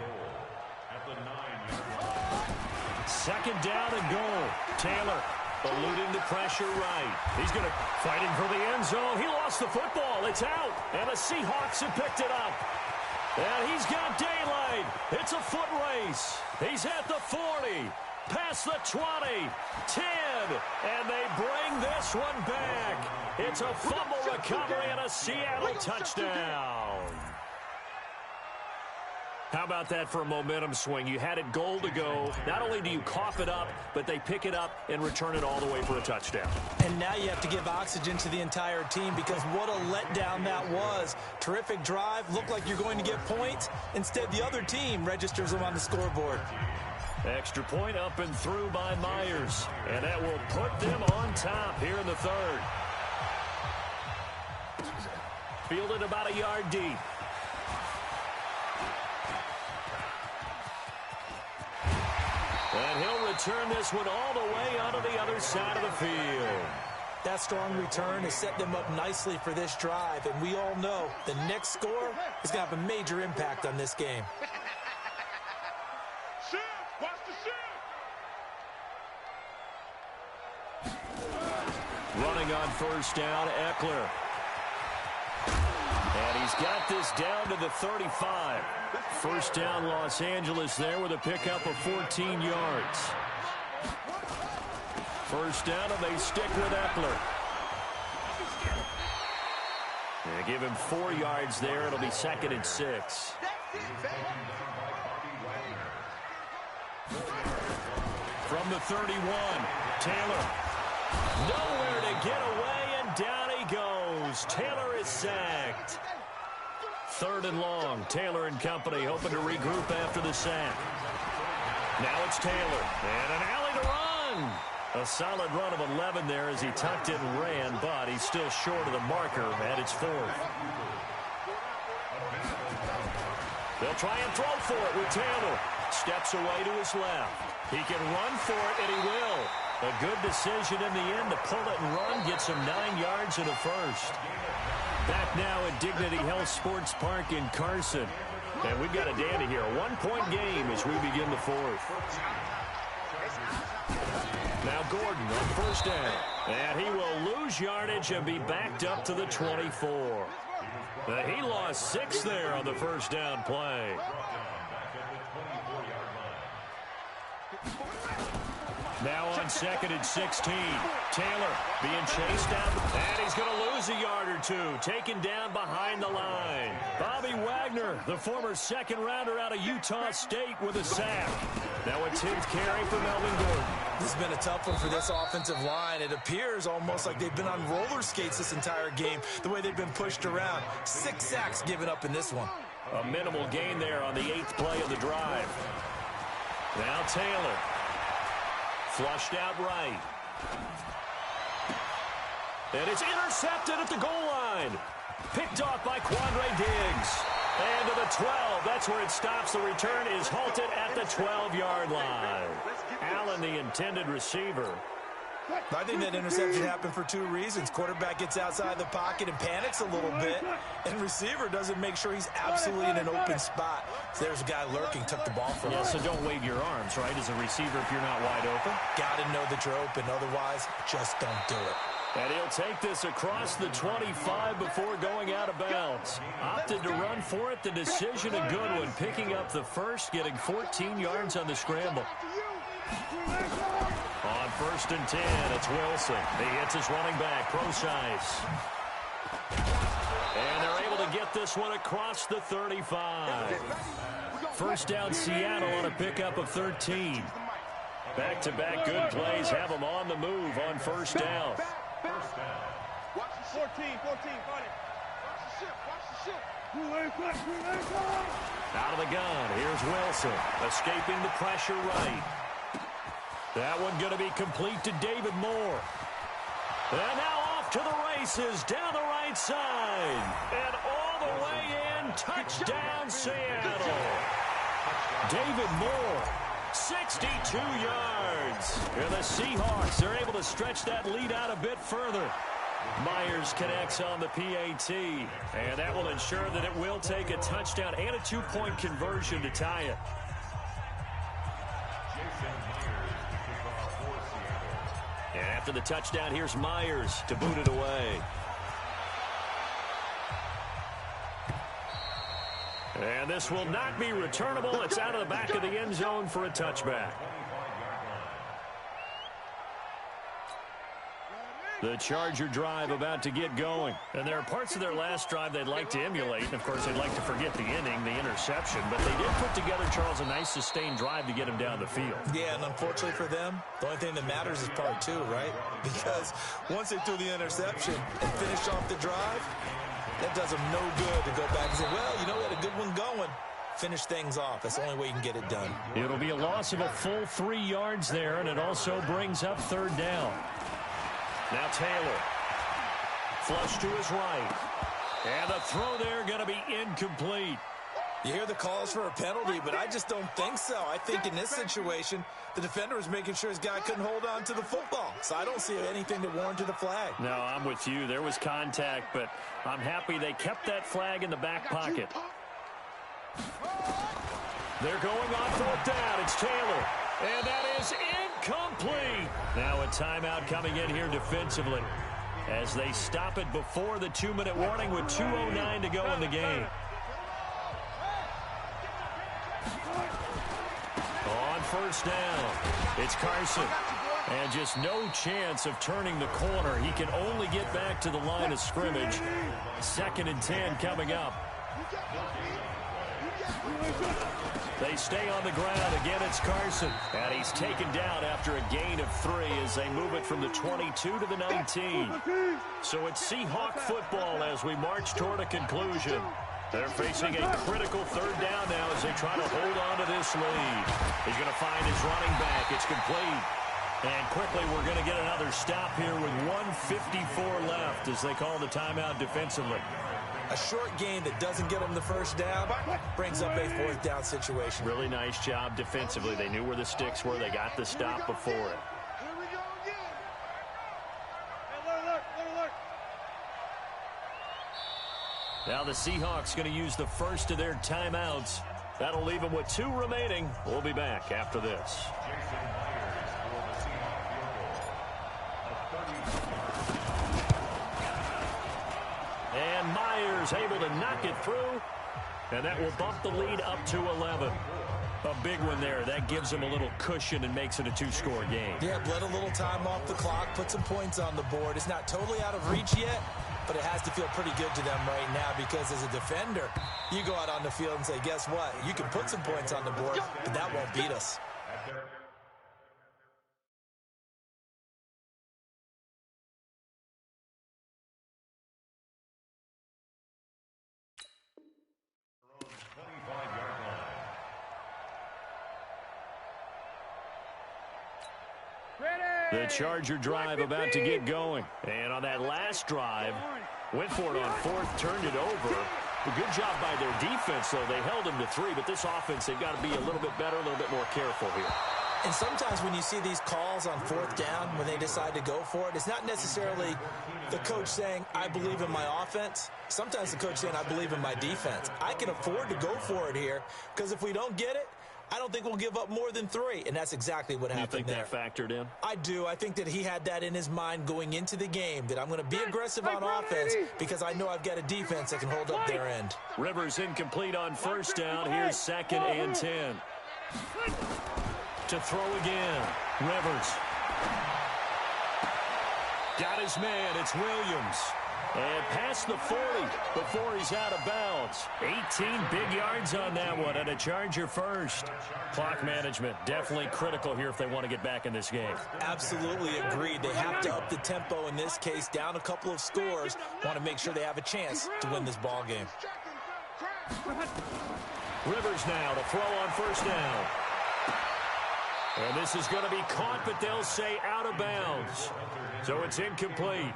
2nd down and goal. Taylor eluding the pressure right. He's going to fighting for the end zone. He lost the football. It's out. And the Seahawks have picked it up. And he's got daylight. It's a foot race. He's at the 40. Past the 20. 10. And they bring this one back. It's a fumble recovery and a Seattle touchdown. How about that for a momentum swing? You had it goal to go. Not only do you cough it up, but they pick it up and return it all the way for a touchdown. And now you have to give oxygen to the entire team because what a letdown that was. Terrific drive. Looked like you're going to get points. Instead, the other team registers them on the scoreboard. Extra point up and through by Myers. And that will put them on top here in the 3rd. Fielded about a yard deep. And he'll return this one all the way onto the other side of the field. That strong return has set them up nicely for this drive, and we all know the next score is going to have a major impact on this game. Watch the shit. Running on 1st down, Eckler. And he's got this down to the 35. 1st down, Los Angeles there with a pickup of 14 yards. 1st down, and they stick with Eckler. They give him 4 yards there. It'll be 2nd and 6. From the 31, Taylor. Nowhere to get away, and down he goes. Taylor is sacked. 3rd and long. Taylor and company hoping to regroup after the sack. Now it's Taylor. And an alley to run. A solid run of 11 there as he tucked it and ran, but he's still short of the marker, and it's 4th. They'll try and throw for it with Taylor. Steps away to his left. He can run for it, and he will. A good decision in the end to pull it and run. Gets him 9 yards and a 1st. Back now at Dignity Health Sports Park in Carson. And we've got a dandy here. A 1-point game as we begin the 4th. Now Gordon on 1st down. And he will lose yardage and be backed up to the 24. He lost 6 there on the 1st down play. Now on 2nd and 16. Taylor being chased down. And he's going to lose loses a yard or two, taken down behind the line. Bobby Wagner, the former second-rounder out of Utah State, with a sack. Now a 10th carry for Melvin Gordon. This has been a tough one for this offensive line. It appears almost like they've been on roller skates this entire game, the way they've been pushed around. 6 sacks given up in this one. A minimal gain there on the 8th play of the drive. Now Taylor. Flushed out right. And it's intercepted at the goal line. Picked off by Quandre Diggs. And to the 12. That's where it stops. The return is halted at the 12-yard line. Allen, the intended receiver. I think that interception happened for 2 reasons. Quarterback gets outside the pocket and panics a little bit, and receiver doesn't make sure he's absolutely in an open spot. So there's a guy lurking, took the ball from him. Yeah, so don't wave your arms, right, as a receiver if you're not wide open. Got to know that you're open. Otherwise, just don't do it. And he'll take this across the 25 before going out of bounds. Opted to run for it. The decision a good one. Picking up the first, getting 14 yards on the scramble. On 1st and 10, it's Wilson. He hits his running back, Procise. And they're able to get this one across the 35. First down, Seattle on a pickup of 13. Back-to-back good plays have them on the move on 1st down. 14, got it. Watch the ship. Out of the gun, here's Wilson, escaping the pressure right. That one going to be complete to David Moore. And now off to the races, down the right side. And all the way in, touchdown Seattle. David Moore, 62 yards. And the Seahawks are able to stretch that lead out a bit further. Myers connects on the PAT, and that will ensure that it will take a touchdown and a 2-point conversion to tie it. And after the touchdown, here's Myers to boot it away. And this will not be returnable. It's out of the back of the end zone for a touchback. The Charger drive about to get going. And there are parts of their last drive they'd like to emulate. And, of course, they'd like to forget the inning, the interception. But they did put together, Charles, a nice sustained drive to get him down the field. Yeah, and unfortunately for them, the only thing that matters is part 2, right? Because once they threw the interception and finished off the drive, that does them no good to go back and say, well, you know, we had a good one going. Finish things off. That's the only way you can get it done. It'll be a loss of a full 3 yards there, and it also brings up 3rd down. Now Taylor, flush to his right. And the throw there going to be incomplete. You hear the calls for a penalty, but I just don't think so. I think in this situation, the defender was making sure his guy couldn't hold on to the football. So I don't see anything that warranted a flag. No, I'm with you. There was contact, but I'm happy they kept that flag in the back pocket. They're going on 4th down. It's Taylor. And that is incomplete. Now a timeout coming in here defensively as they stop it before the 2-minute warning with 2:09 to go in the game. On 1st down, it's Carson. And just no chance of turning the corner. He can only get back to the line of scrimmage. 2nd and 10 coming up. They stay on the ground. Again, it's Carson. And he's taken down after a gain of 3 as they move it from the 22 to the 19. So it's Seahawk football as we march toward a conclusion. They're facing a critical 3rd down now as they try to hold on to this lead. He's going to find his running back. It's complete. And quickly, we're going to get another stop here with 1:54 left as they call the timeout defensively. A short gain that doesn't get them the 1st down brings up a 4th down situation. Really nice job defensively. They knew where the sticks were. They got the stop before it. Here we go again. Hey, look. Now the Seahawks going to use the first of their timeouts. That'll leave them with 2 remaining. We'll be back after this. And Myers able to knock it through. And that will bump the lead up to 11. A big one there. That gives them a little cushion and makes it a 2-score game. Yeah, bled a little time off the clock, put some points on the board. It's not totally out of reach yet, but it has to feel pretty good to them right now because as a defender, you go out on the field and say, guess what? You can put some points on the board, but that won't beat us. The Charger drive about to get going. And on that last drive, went for it on fourth, turned it over. A good job by their defense, though. They held them to 3, but this offense, they've got to be a little bit better, a little bit more careful here. And sometimes when you see these calls on fourth down, when they decide to go for it, it's not necessarily the coach saying, I believe in my offense. Sometimes the coach saying, I believe in my defense. I can afford to go for it here because if we don't get it, I don't think we'll give up more than 3, and that's exactly what happened there. You think that factored in? I do. I think that he had that in his mind going into the game, that I'm going to be aggressive on offense because I know I've got a defense that can hold up their end. Rivers incomplete on first down. Here's 2nd and 10. To throw again. Rivers. Got his man. It's Williams. And past the 40 before he's out of bounds. 18 big yards on that one, and a Charger first. Clock management definitely critical here if they want to get back in this game. Absolutely agreed. They have to up the tempo in this case, down a couple of scores. Want to make sure they have a chance to win this ball game. Rivers now to throw on first down. And this is going to be caught, but they'll say out of bounds. So it's incomplete.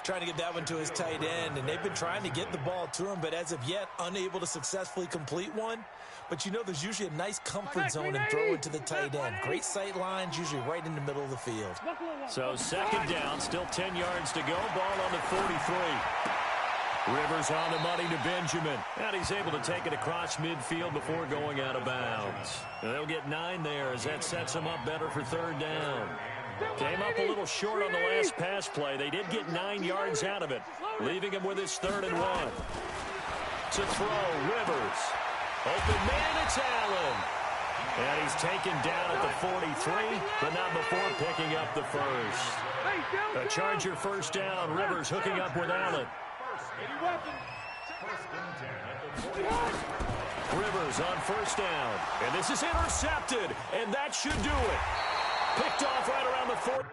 Trying to get that one to his tight end, and they've been trying to get the ball to him, but as of yet, unable to successfully complete one. But you know, there's usually a nice comfort zone in throwing to the tight end. Great sight lines, usually right in the middle of the field. So 2nd down, still 10 yards to go. Ball on the 43. Rivers on the money to Benjamin. And he's able to take it across midfield before going out of bounds. And they'll get 9 there as that sets them up better for 3rd down. Came up a little short on the last pass play. They did get 9 yards out of it, leaving him with his 3rd and 1. To throw, Rivers. Open man, it's Allen. And he's taken down at the 43, but not before picking up the first. A Charger first down. Rivers hooking up with Allen. Rivers on first down. And this is intercepted, and that should do it. Picked off right around the 40.